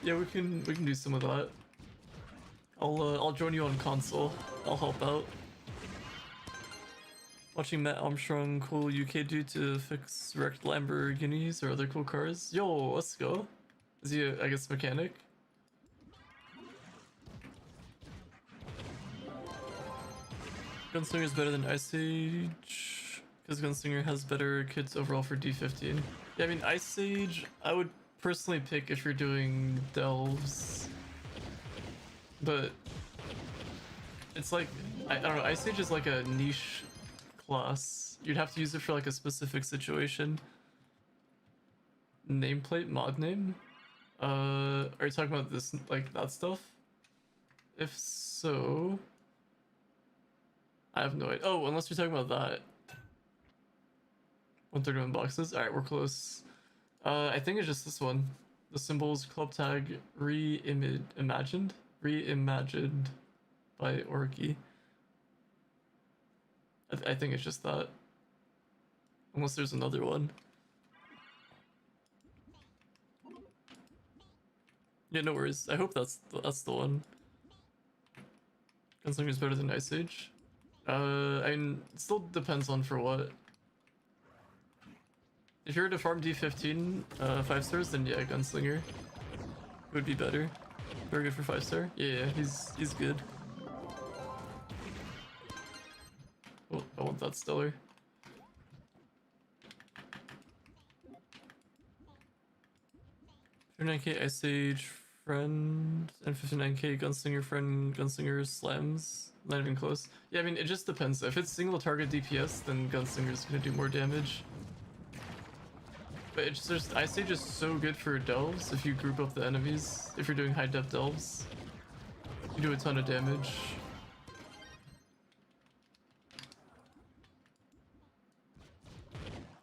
Yeah, we can do some of that. I'll join you on console. I'll help out. Watching Matt Armstrong, cool UK dude to fix wrecked Lamborghinis or other cool cars. Yo, let's go. Is he I guess mechanic? Gunslinger is better than Ice Age because Gunslinger has better kits overall for D15. Yeah, I mean Ice Age I would personally pick if you're doing delves, but it's like I don't know. Ice Age is like a niche class. You'd have to use it for like a specific situation. Nameplate mod name? Are you talking about this like that stuff? If so, I have no idea. Oh, unless you're talking about that. 131 boxes. All right, we're close. I think it's just this one. The symbols club tag reimagined by Orky. I think it's just that. Unless there's another one. Yeah, no worries. I hope that's the one. Gunslinger is better than Ice Age. I mean, it still depends on for what. If you were to farm D15 5 stars, then yeah, Gunslinger would be better. Very good for 5 star. Yeah, he's good. Oh, I want that stellar. $59k Ice Age friend and 59k Gunslinger friend. Gunslinger slams. Not even close. Yeah, I mean it just depends. If it's single target DPS, then Gunslinger's gonna do more damage. But it's just Ice Age is so good for delves. If you group up the enemies, if you're doing high depth delves, you do a ton of damage.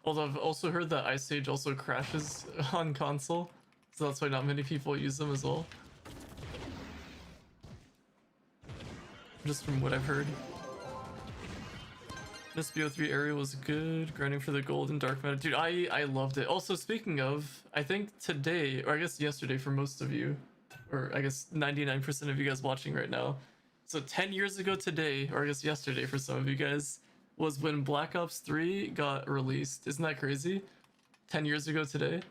Although I've also heard that Ice Age also crashes on console, so that's why not many people use them as well. Just from what I've heard. This BO3 area was good, grinding for the gold and dark matter. Dude, I loved it. Also, speaking of, I think today, or I guess yesterday for most of you, or I guess 99% of you guys watching right now. So 10 years ago today, or I guess yesterday for some of you guys, was when Black Ops 3 got released. Isn't that crazy? 10 years ago today.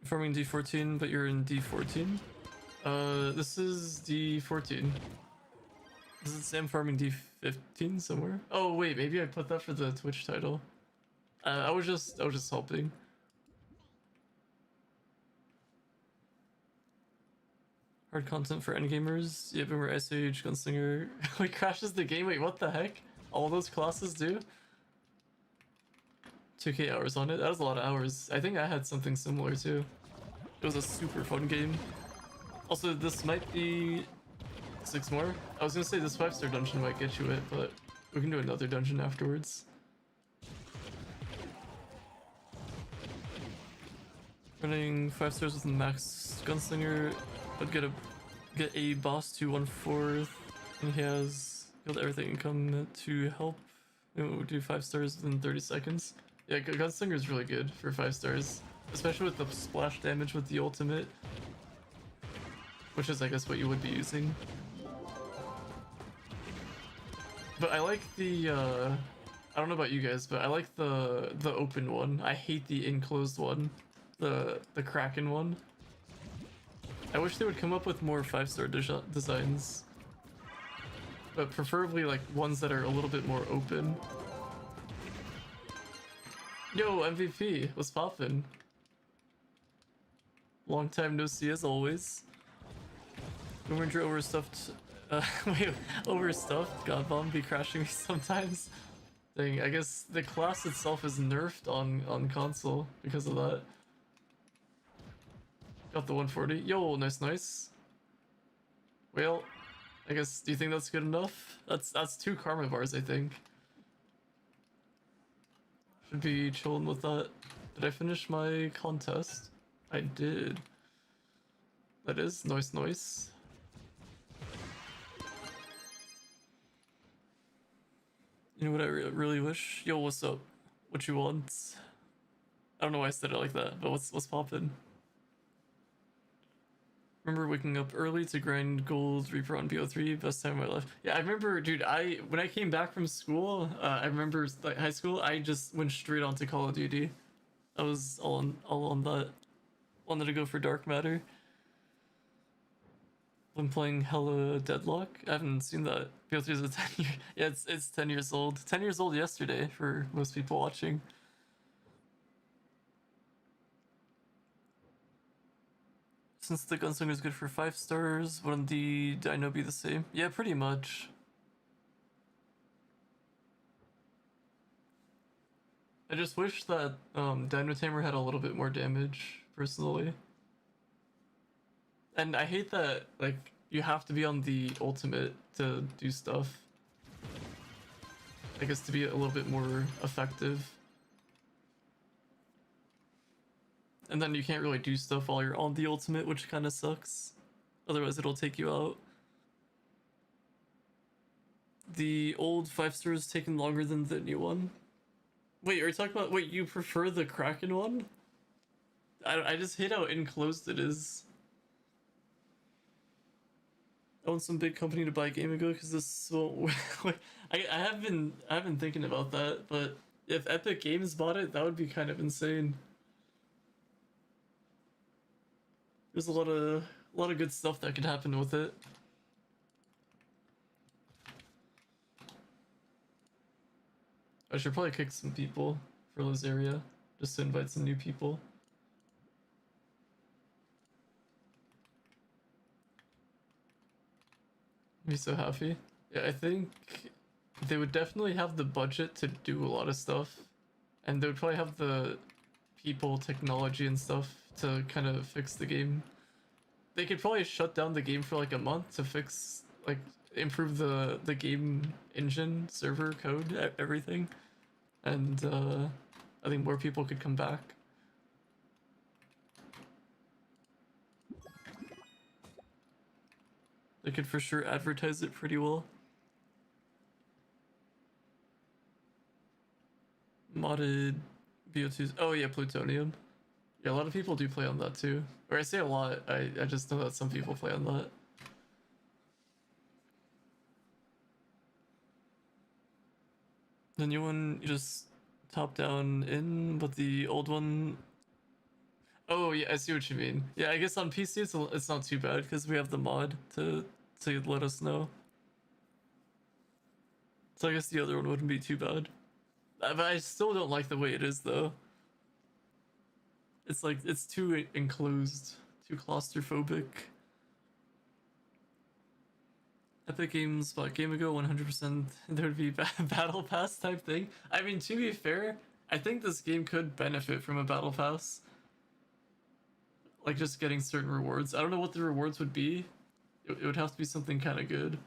Farming D14, but you're in D14? This is D14. Does it say I'm farming D15 somewhere? Oh wait, maybe I put that for the Twitch title. I was just helping. Hard content for endgamers. Yeah, Boomer, Ice Age, Gunslinger. Wait, crashes the game? Wait, what the heck? All those classes do? 2k hours on it? That was a lot of hours. I think I had something similar too. It was a super fun game. Also, this might be 6 more. I was gonna say this 5-star dungeon might get you it, but we can do another dungeon afterwards. Running 5 stars with max Gunslinger, but get a boss to 1/4, and he has killed everything and come to help. And we'll do 5 stars within 30 seconds. Yeah, Gunslinger is really good for 5 stars, especially with the splash damage with the ultimate, which is I guess what you would be using. But I like the I don't know about you guys, but I like the open one. I hate the enclosed one, the Kraken one. I wish they would come up with more 5-star designs, but preferably like ones that are a little bit more open. Yo, MVP, what's poppin'? Long time no see as always. Boomer Drew overstuffed. Wait, overstuffed? God bomb be crashing me sometimes. Dang, I guess the class itself is nerfed on console because of that. Got the 140. Yo, nice. Well, I guess, do you think that's good enough? That's 2 karma bars, I think. Should be chilling with that. Did I finish my contest? I did. That is nice. You know what I really wish? Yo, what's up? What you want? I don't know why I said it like that, but what's poppin'? Remember waking up early to grind gold Reaper on BO3, best time of my life. Yeah, I remember, dude. When I came back from school, I remember like high school. I just went straight on to Call of Duty. I was all on that. Wanted to go for dark matter. I'm playing hella Deadlock. I haven't seen that. BO3 is a 10 year. Yeah, it's 10 years old. 10 years old yesterday for most people watching. Since the gunslinger is good for 5 stars, wouldn't the dino be the same? Yeah, pretty much. I just wish that Dino Tamer had a little bit more damage, personally. And I hate that, like, you have to be on the ultimate to do stuff. I guess to be a little bit more effective. And then you can't really do stuff while you're on the ultimate, which kind of sucks. Otherwise it'll take you out. The old 5 stars taking longer than the new one. Wait, are you talking about, wait, you prefer the Kraken one? I just hate how enclosed it is. I want some big company to buy Game Ago because this won't. Like, I have been thinking about that, but if Epic Games bought it, that would be kind of insane. There's a lot of good stuff that could happen with it. I should probably kick some people for Lazaria, just to invite some new people. I'd be so happy. Yeah, I think they would definitely have the budget to do a lot of stuff, and they would probably have the people, technology, and stuff to kind of fix the game. They could probably shut down the game for like a month to fix, like, improve the game engine, server code, everything, and I think more people could come back. They could for sure advertise it pretty well. Modded BO2s. Oh yeah, Plutonium. Yeah, a lot of people do play on that too. Or I say a lot, I just know that some people play on that. The new one, you just top down in, but the old one... Oh yeah, I see what you mean. Yeah, I guess on PC it's not too bad because we have the mod to let us know. So I guess the other one wouldn't be too bad. But I still don't like the way it is though. It's like, it's too enclosed, too claustrophobic. Epic Games bought Game Ago 100%. There would be battle pass type thing. I mean, to be fair, I think this game could benefit from a battle pass. Like just getting certain rewards. I don't know what the rewards would be. It would have to be something kind of good.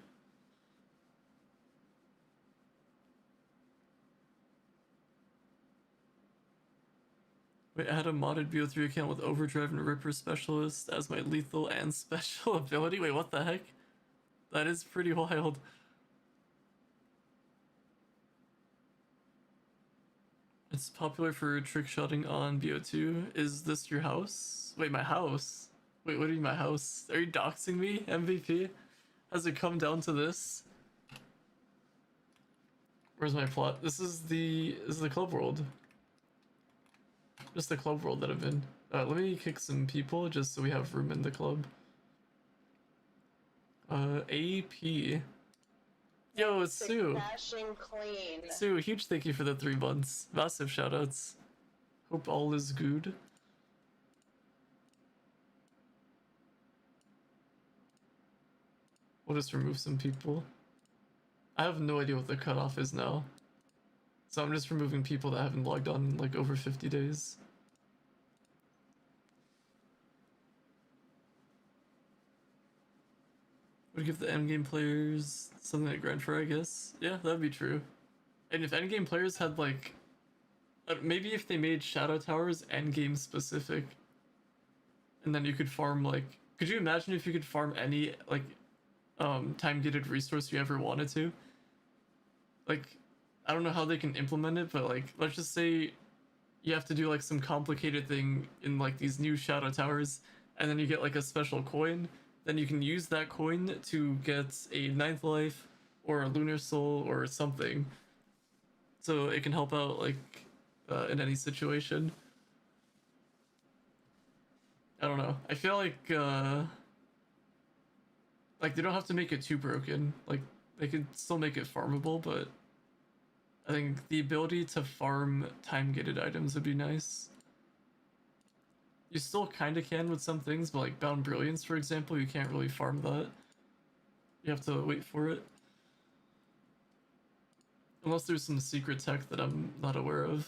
Wait, I had a modded BO3 account with Overdrive and Ripper Specialist as my lethal and special ability. Wait, what the heck? That is pretty wild. It's popular for trick-shotting on BO2. Is this your house? Wait, my house? Wait, what do you mean my house? Are you doxing me, MVP? Has it come down to this? Where's my plot? This is the club world. Just the club world that I'm in. Let me kick some people just so we have room in the club. AP. Yo, it's Sue. CashinClean. Sue, huge thank you for the 3 months. Massive shoutouts. Hope all is good. We'll just remove some people. I have no idea what the cutoff is now. So I'm just removing people that haven't logged on in like over 50 days. Would give the endgame players something to grind for, I guess. Yeah, that'd be true. And if endgame players had like, maybe if they made shadow towers endgame specific, and then you could farm like, could you imagine if you could farm any like, time gated resource you ever wanted to? Like, I don't know how they can implement it, but like, let's just say you have to do like some complicated thing in like these new shadow towers, and then you get like a special coin. Then you can use that coin to get a ninth life or a lunar soul or something, so it can help out like in any situation. I don't know. I feel like they don't have to make it too broken. Like they can still make it farmable, but I think the ability to farm time gated items would be nice. You still kind of can with some things, but like Bound Brilliance, for example, you can't really farm that. You have to wait for it. Unless there's some secret tech that I'm not aware of.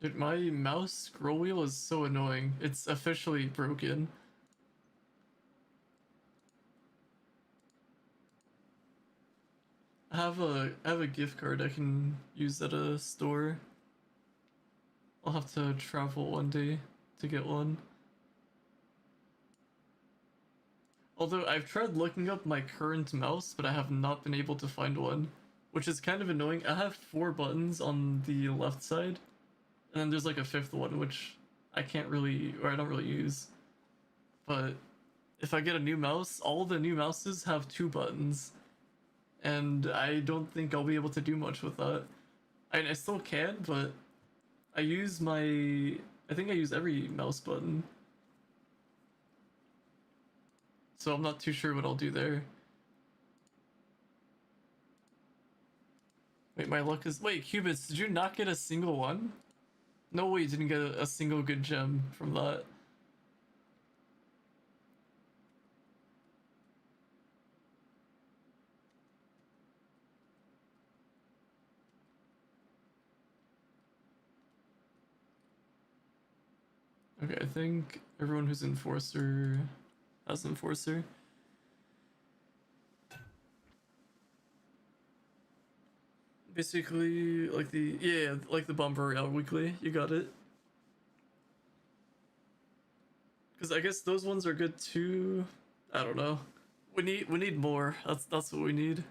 Dude, my mouse scroll wheel is so annoying. It's officially broken. I have a gift card I can use at a store. I'll have to travel one day to get one. Although I've tried looking up my current mouse, but I have not been able to find one, which is kind of annoying. I have 4 buttons on the left side, and then there's like a 5th one, which I can't really, or I don't really use. But if I get a new mouse, all the new mouses have 2 buttons, and I don't think I'll be able to do much with that. I still can, but I use I think I use every mouse button. So I'm not too sure what I'll do there. Wait, my luck is... Wait, Cubits, did you not get a single one? No way you didn't get a single good gem from that. Okay, I think everyone who's Enforcer has Enforcer. Basically, like like the Bomb Royale weekly, you got it. Because I guess those ones are good too. I don't know. We need more. That's what we need.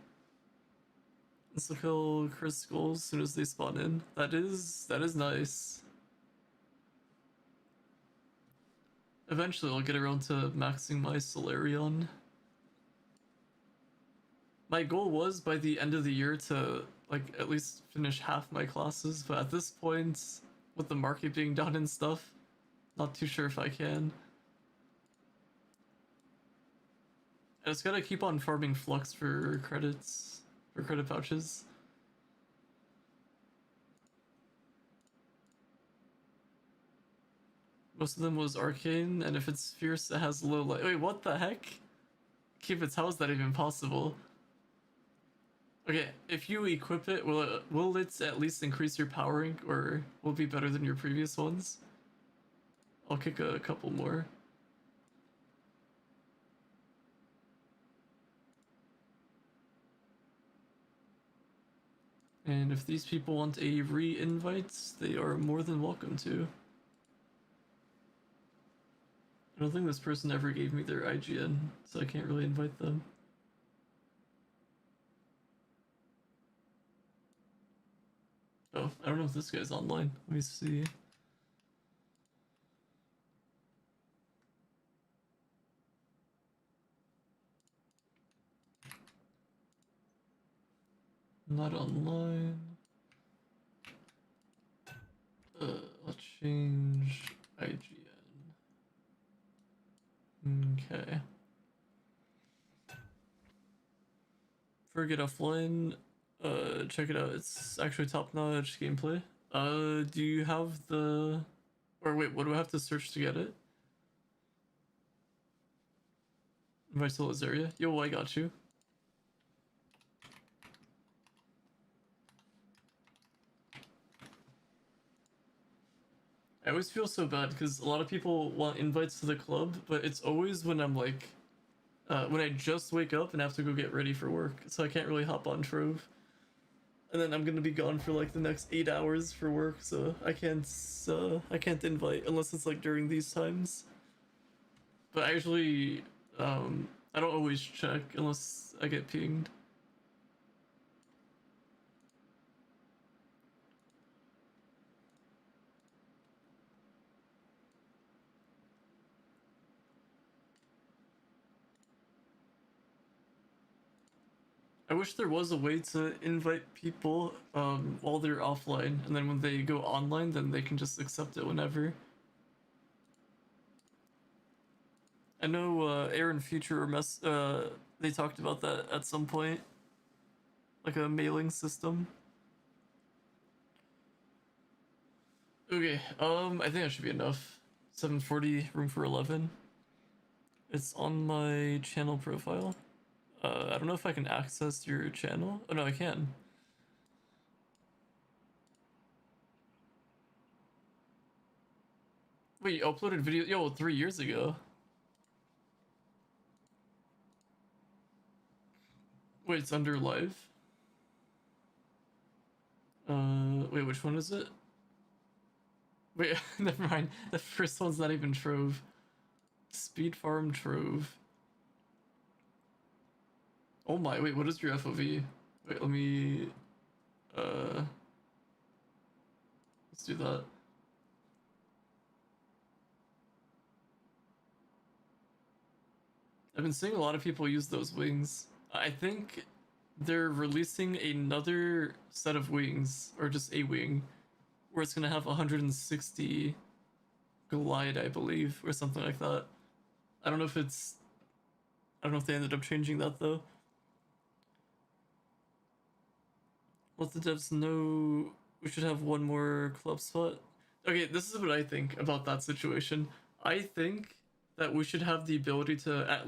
Let's kill Chris Skulls as soon as they spawn in. That is nice. Eventually I'll get around to maxing my Solarion. My goal was by the end of the year to like at least finish half my classes, but at this point, with the market being down and stuff, not too sure if I can. I just gotta keep on farming Flux for credits, for credit pouches. Most of them was Arcane, and if it's Fierce, it has low light. Wait, what the heck? Cubits, how is that even possible? Okay, if you equip it, will it at least increase your powering, or will it be better than your previous ones? I'll kick a couple more. And if these people want a re-invite, they are more than welcome to. I don't think this person ever gave me their IGN, so I can't really invite them. Oh, I don't know if this guy's online. Let me see. Not online. I'll change IGN. Okay. Forget offline. Check it out. It's actually top-notch gameplay. Do you have the... Or wait, what do I have to search to get it? Invite to Lazaria. Yo, I got you. I always feel so bad because a lot of people want invites to the club, but it's always when I'm like, when I just wake up and have to go get ready for work, so I can't really hop on Trove. And then I'm gonna be gone for like the next 8 hours for work, so I can't invite unless it's like during these times. But I usually, I don't always check unless I get pinged. I wish there was a way to invite people while they're offline, and then when they go online, then they can just accept it whenever. I know Aaron Future they talked about that at some point, like a mailing system. Okay, I think that should be enough. 740, room for 11. It's on my channel profile. I don't know if I can access your channel. Oh no, I can. Wait, you uploaded video? Yo, 3 years ago. Wait, it's under live? Wait, which one is it? Wait, never mind. The first one's not even Trove. Speed Farm Trove. Oh my, wait, what is your FOV? Wait, let me... Let's do that. I've been seeing a lot of people use those wings. I think they're releasing another set of wings, or just a wing, where it's gonna have 160 glide, I believe, or something like that. I don't know if it's... I don't know if they ended up changing that, though. Let the devs know we should have one more club spot. Okay, this is what I think about that situation. I think that we should have the ability to at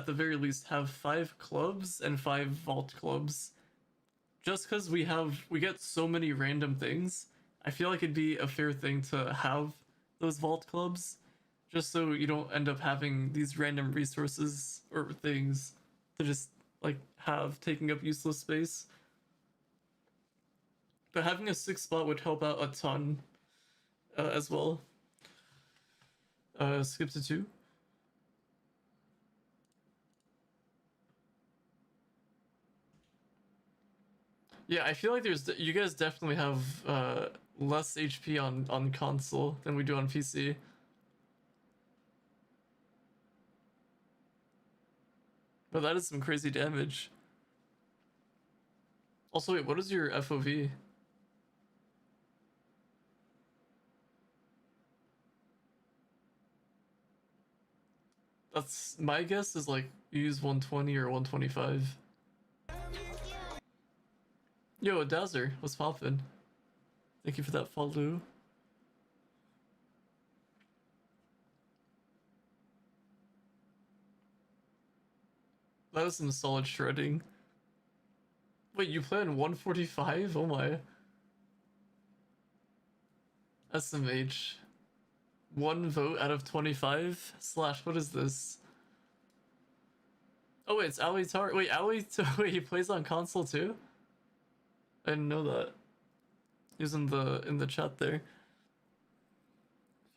the very least, have 5 clubs and 5 vault clubs. Just because we get so many random things, I feel like it'd be a fair thing to have those vault clubs, just so you don't end up having these random resources or things to just like have taking up useless space. But having a 6th spot would help out a ton as well. Skip to 2. Yeah, I feel like you guys definitely have less HP on console than we do on PC. But that is some crazy damage. Also, wait, what is your FOV? That's my guess is like you use 120 or 125. Yo, Dowser, what's poppin'? Thank you for that follow. That was some solid shredding. Wait, you play on 145? Oh my. SMH. 1 vote out of 25? Slash, what is this? Oh wait, it's Ali Tar. Wait, wait, he plays on console too? I didn't know that. He was in the chat there.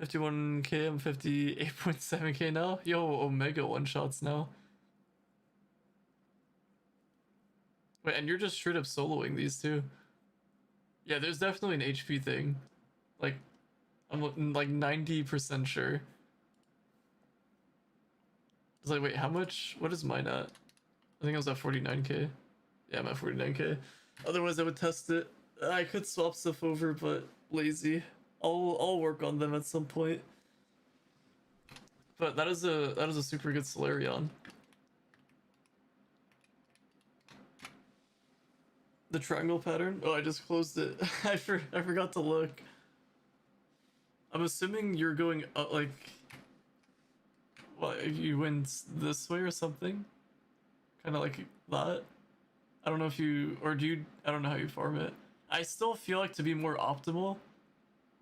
51k, I'm 58.7k now. Yo, Omega one-shots now. Wait, and you're just straight up soloing these too. Yeah, there's definitely an HP thing. Like, I'm like 90% sure. It's like, wait, how much? What is mine at? I think I was at 49k. Yeah, I'm at 49k. Otherwise, I would test it. I could swap stuff over, but lazy. I'll work on them at some point. But that is a super good Solarion. The triangle pattern? Oh, I just closed it. I forgot to look. I'm assuming you're going up, like... Well, if you went this way or something, kind of like that. I don't know if you or do you. I don't know how you farm it. I still feel like to be more optimal,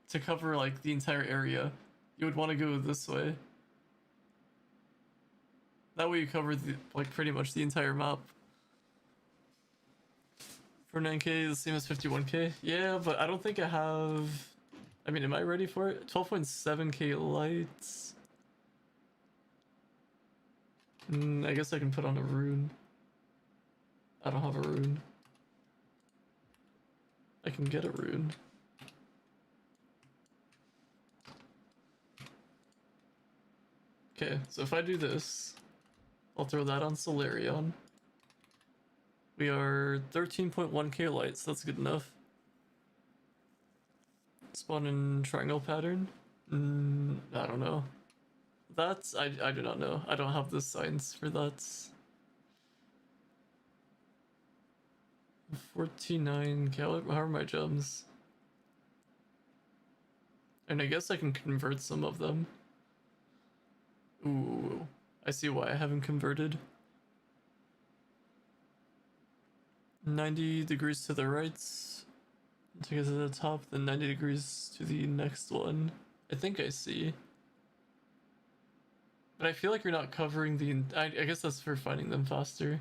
to cover like the entire area, you would want to go this way. That way you cover the like pretty much the entire map. For 9k, the same as 51k. Yeah, but I don't think I have. I mean, am I ready for it? 12.7k lights. I guess I can put on a rune. I don't have a rune. I can get a rune. Okay, so if I do this, I'll throw that on Solarion. We are 13.1k lights, that's good enough. Spawn in triangle pattern? I don't know. That's, I do not know. I don't have the science for that. 49k, how are my gems? And I guess I can convert some of them. Ooh, I see why I haven't converted. 90 degrees to the right to get to the top, then 90 degrees to the next one. I think I see. But I feel like you're not covering the... I guess that's for finding them faster.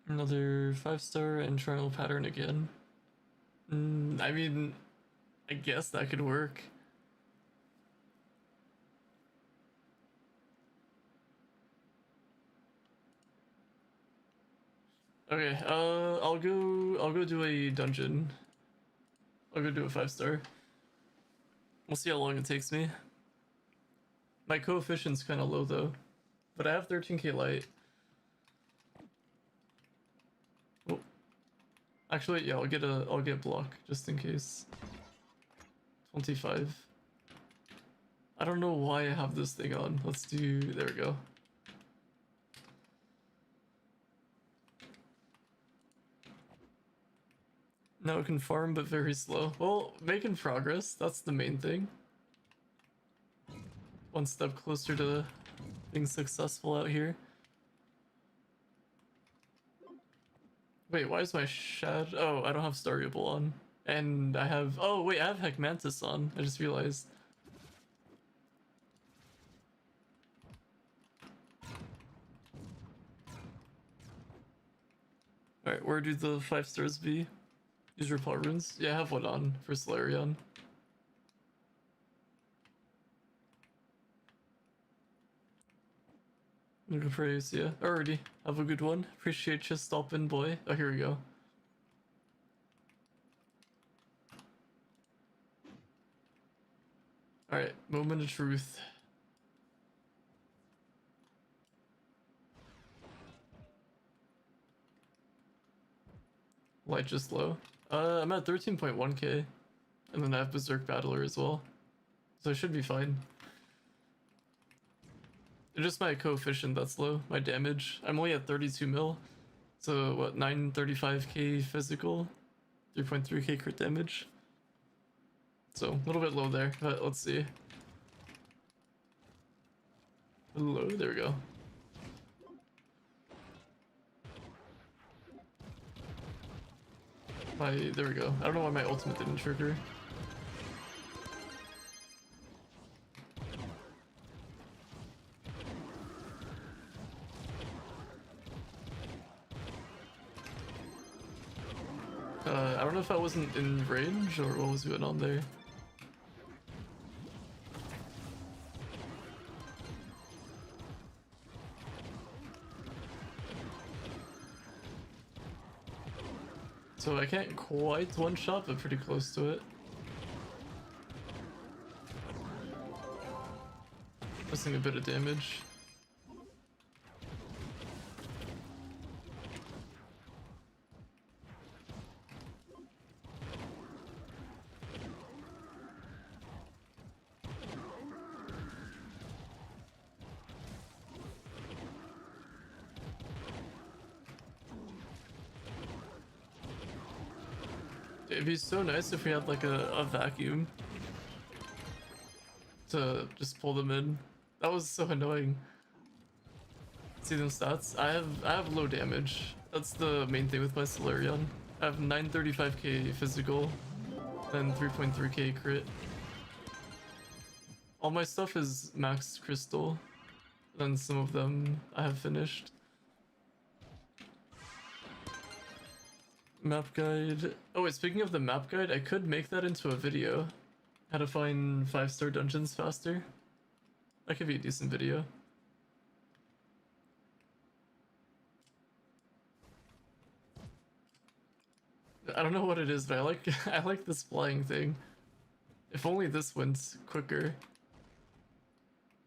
Another 5-star and triangle pattern again. I mean, I guess that could work. Okay, I'll go do a dungeon. I'll go do a 5-star. We'll see how long it takes me. My coefficient's kind of low though, but I have 13k light. Oh. Actually, yeah, I'll get block just in case. 25. I don't know why I have this thing on. Let's do, there we go. Now it can farm, but very slow. Well, making progress, that's the main thing. One step closer to being successful out here. Wait, why is my shadow? Oh, I don't have Starable on. And I have... Oh, wait, I have Heck Mantis on. I just realized. Alright, where do the 5 stars be? Use repel runes? Yeah, I have one on for Solarion. Good praise, yeah. Alrighty, have a good one. Appreciate you stopping, boy. Oh, here we go. Alright, moment of truth. Light just low. I'm at 13.1k. And then I have Berserk Battler as well. So I should be fine. It's just my coefficient that's low, my damage. I'm only at 32 mil. So what, 935k physical, 3.3k crit damage. So a little bit low there, but let's see. Low, there we go. There we go. I don't know why my ultimate didn't trigger. I don't know if I wasn't in range or what was going on there. So I can't quite one-shot, but pretty close to it. Missing a bit of damage. It'd be so nice if we had like a vacuum to just pull them in. That was so annoying. See them stats? I have low damage. That's the main thing with my Solarion. I have 935k physical, then 3.3k crit. All my stuff is max crystal, then some of them I have finished. Map guide. Oh wait, speaking of the map guide, I could make that into a video. How to find 5-star dungeons faster. That could be a decent video. I don't know what it is, but I like I like this flying thing. If only this went quicker.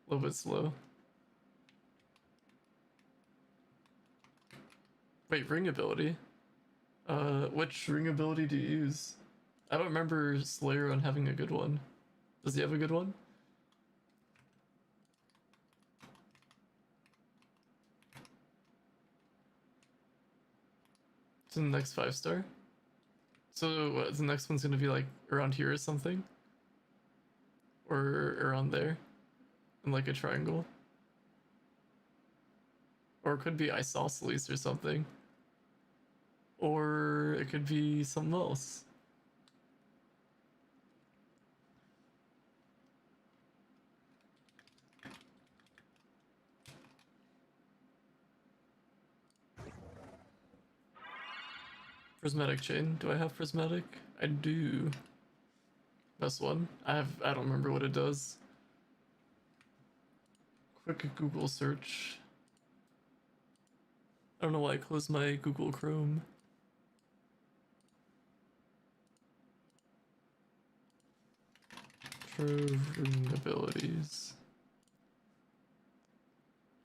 A little bit slow. Wait, ring ability? Which ring ability do you use? I don't remember Slayer on having a good one. Does he have a good one? It's in the next 5-star. So what, the next one's gonna be like around here or something? Or around there? In like a triangle? Or it could be isosceles or something. Or it could be something else. Prismatic chain. Do I have prismatic? I do. Best one. I don't remember what it does. Quick Google search. I don't know why I closed my Google Chrome. Trove ring abilities.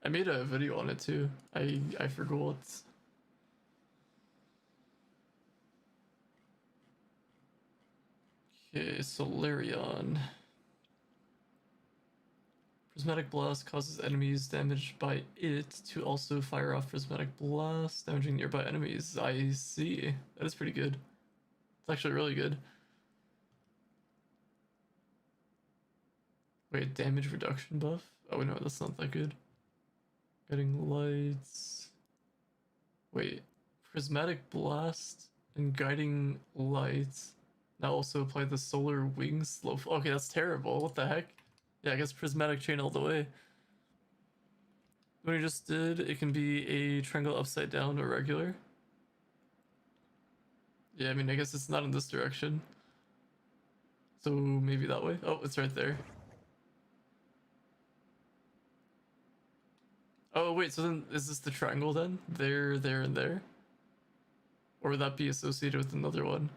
I made a video on it too. I forgot. Okay, Solarion. Prismatic Blast causes enemies damaged by it to also fire off Prismatic Blast, damaging nearby enemies. I see. That is pretty good. It's actually really good. Wait, damage reduction buff? Oh no, that's not that good. Guiding lights. Wait, Prismatic Blast and Guiding Lights. Now also apply the solar wings slow. Okay, that's terrible. What the heck? Yeah, I guess prismatic chain all the way. What you just did, it can be a triangle upside down or regular. Yeah, I mean, I guess it's not in this direction. So maybe that way. Oh, it's right there. Oh, wait, so then is this the triangle then? There, there, and there? Or would that be associated with another one?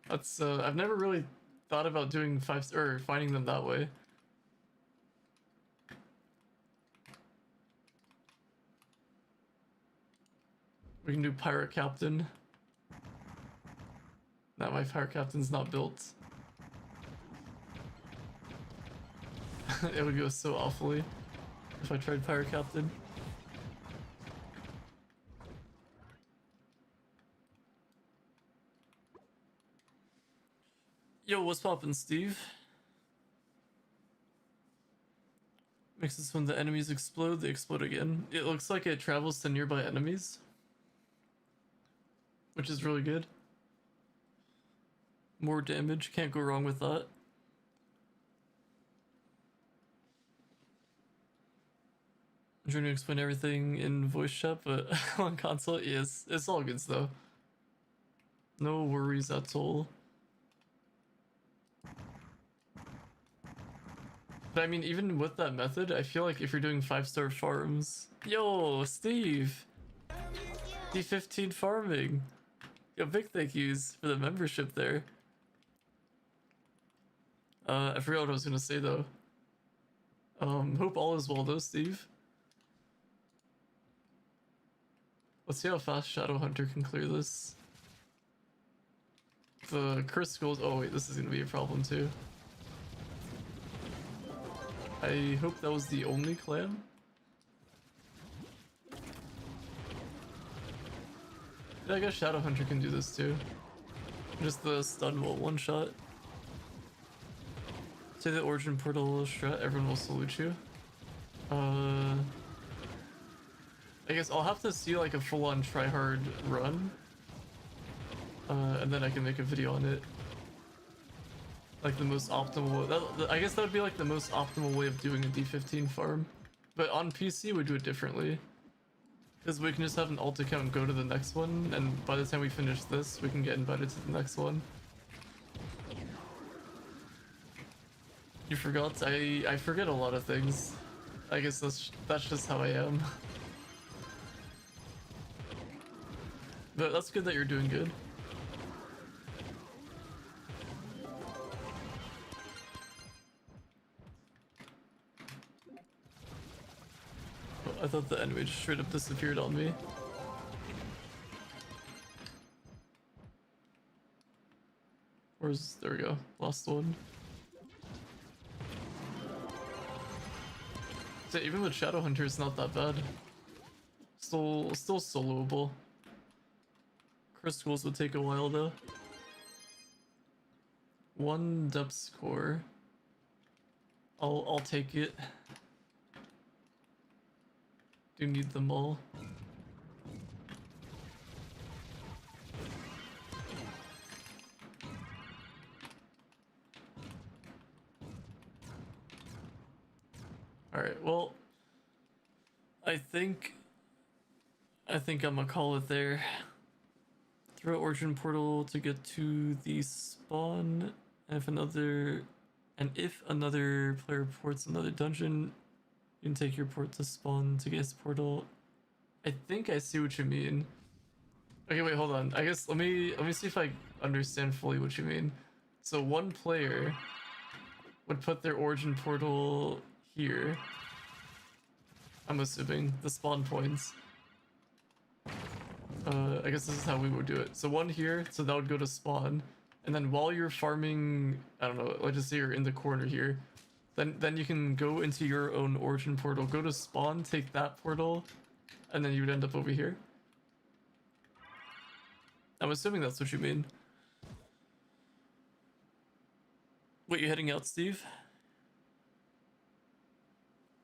That's, I've never really thought about doing 5 or finding them that way. We can do Pirate Captain. Nah, my Pirate Captain's not built. It would go so awfully if I tried Pirate Captain. Yo, what's poppin', Steve? Makes this when the enemies explode, they explode again. It looks like it travels to nearby enemies, which is really good. More damage, can't go wrong with that. I'm trying to explain everything in voice chat, but on console, yes, it's all good though. No worries at all. But I mean, even with that method, I feel like if you're doing 5-star farms... Yo, Steve! D15 farming! Yo, big thank yous for the membership there. I forgot what I was gonna say though. Hope all is well though, Steve. Let's see how fast Shadow Hunter can clear this. The curse gold... Oh wait, this is gonna be a problem too. I hope that was the only clan. Yeah, I guess Shadow Hunter can do this too. Just the stun wall one shot. Say the origin portal strat, everyone will salute you. I guess I'll have to see like a full-on try-hard run. And then I can make a video on it. Like the most optimal, I guess that would be like the most optimal way of doing a D15 farm. But on PC we do it differently. Because we can just have an alt account and go to the next one, and by the time we finish this, we can get invited to the next one. You forgot? I forget a lot of things. I guess that's just how I am. But that's good that you're doing good. I thought the enemy just straight up disappeared on me. There we go, last one. So even with Shadow Hunter, it's not that bad. Still soloable. Crystals would take a while though. 1 depth score. I'll take it. Do need them all. Alright, well, I think I'm gonna call it there. Throw origin portal to get to the spawn, and if another player ports another dungeon, you can take your port to spawn to get his portal. I think I see what you mean. Okay, wait, hold on. I guess let me see if I understand fully what you mean. So one player would put their origin portal here. I'm assuming the spawn points. I guess this is how we would do it. So one here, so that would go to spawn, and then while you're farming, I don't know, let's just say you're in the corner here, then you can go into your own origin portal, go to spawn, take that portal, and then you would end up over here. I'm assuming that's what you mean. Wait, you heading out, Steve?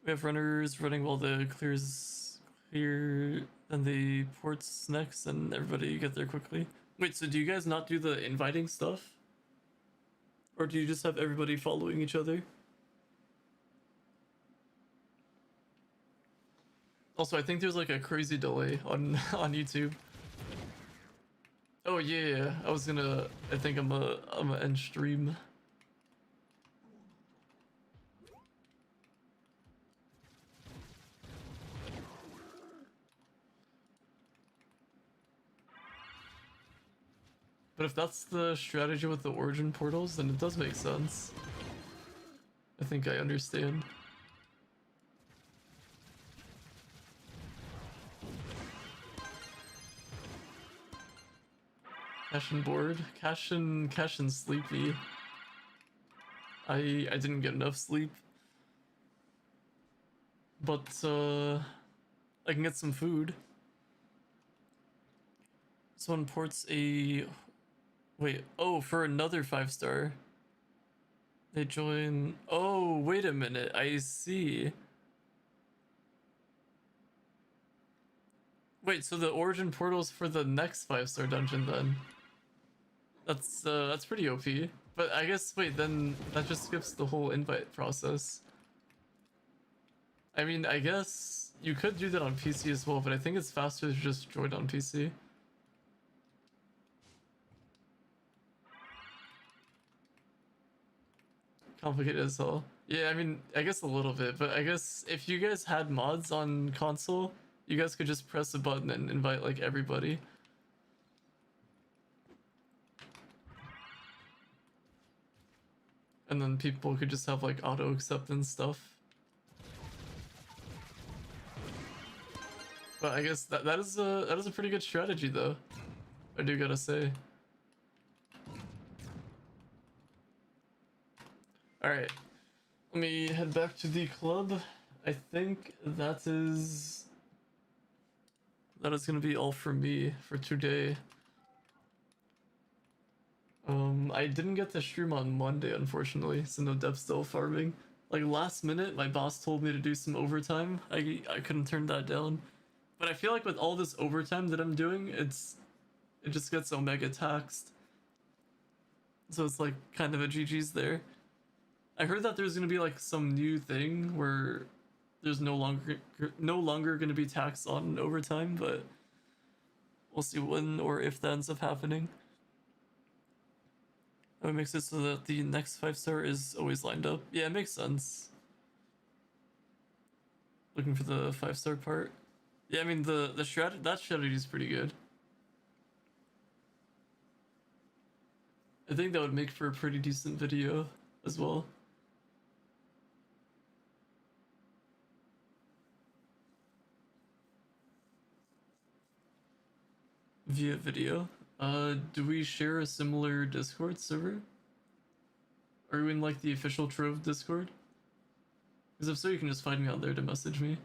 We have runners running while the clears clear, then the ports next, and everybody get there quickly. Wait, so do you guys not do the inviting stuff? Or do you just have everybody following each other? Also, I think there's like a crazy delay on YouTube. Oh yeah, I think I'm gonna end stream. But if that's the strategy with the origin portals, then it does make sense. I think I understand. Cashin bored. Cashin sleepy. I didn't get enough sleep. But I can get some food. Someone ports a wait, oh, for another 5-star. They join. Oh, wait a minute. I see. Wait, so the origin portal's for the next 5-star dungeon then. That's pretty OP. But I guess, wait, then that just skips the whole invite process. I mean, I guess you could do that on PC as well, but I think it's faster to just join on PC. Complicated as hell. Yeah, I mean, I guess a little bit, but I guess if you guys had mods on console, you guys could just press a button and invite like everybody. And then people could just have like auto acceptance stuff. But I guess that is a pretty good strategy though. I do gotta say. Alright. Let me head back to the club. I think that is gonna be all for me for today. I didn't get to stream on Monday, unfortunately, so no depth still farming. Like last minute, my boss told me to do some overtime. I couldn't turn that down. But I feel like with all this overtime that I'm doing, it just gets omega taxed. So it's like kind of a GG's there. I heard that there's gonna be like some new thing where there's no longer gonna be tax on overtime, but we'll see when or if that ends up happening. It makes it so that the next 5-star is always lined up. Yeah, it makes sense. Looking for the 5-star part. Yeah, I mean that strategy is pretty good. I think that would make for a pretty decent video as well. Via video. Do we share a similar Discord server? Are you in like the official Trove Discord? Because if so, you can just find me on there to message me.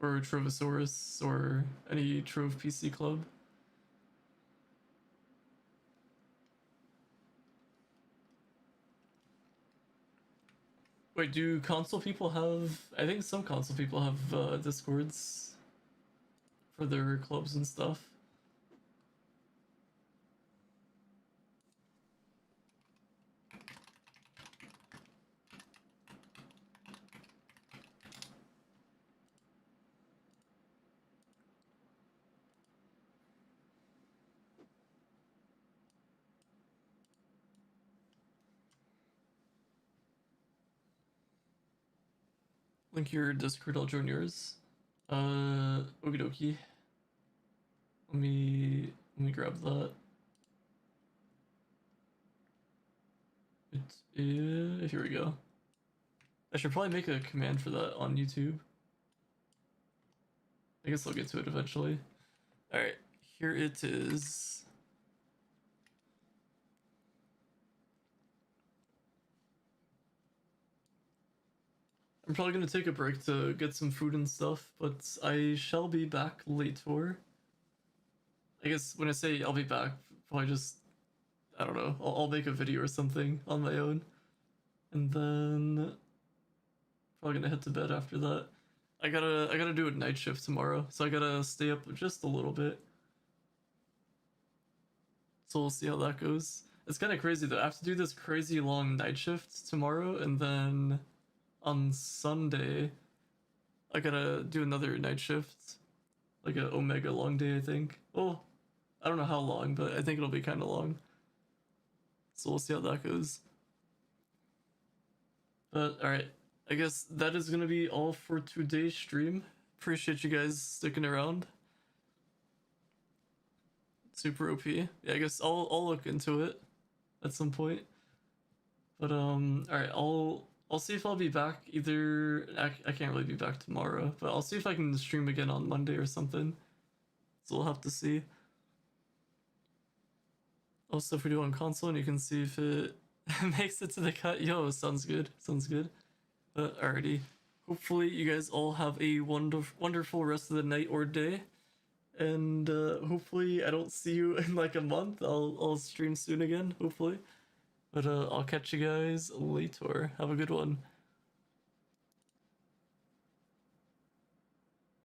Or Trovosaurus, or any Trove PC club. Wait, do console people have... I think some console people have Discords for their clubs and stuff. Link your Discord, I'll join yours. Okie dokie. Let me grab that. It is, here we go. I should probably make a command for that on YouTube. I guess I'll get to it eventually. Alright, here it is. I'm probably gonna take a break to get some food and stuff, but I shall be back later. I guess when I say I'll be back, probably just, I don't know, I'll make a video or something on my own. And then probably gonna head to bed after that. I gotta do a night shift tomorrow, so I gotta stay up just a little bit. So we'll see how that goes. It's kind of crazy though. I have to do this crazy long night shift tomorrow, and then on Sunday I gotta do another night shift, like an omega long day, I think. Well, I don't know how long, but I think it'll be kind of long. So we'll see how that goes. But alright, I guess that is gonna be all for today's stream. Appreciate you guys sticking around. Super OP. Yeah, I guess I'll look into it at some point. But alright, I'll see if I'll be back either. I can't really be back tomorrow, but I'll see if I can stream again on Monday or something. So we'll have to see. All stuff we do on console, and you can see if it makes it to the cut. Yo, sounds good. Sounds good. But alrighty. Hopefully you guys all have a wonderful rest of the night or day. And hopefully I don't see you in like a month. I'll stream soon again, hopefully. But I'll catch you guys later. Have a good one.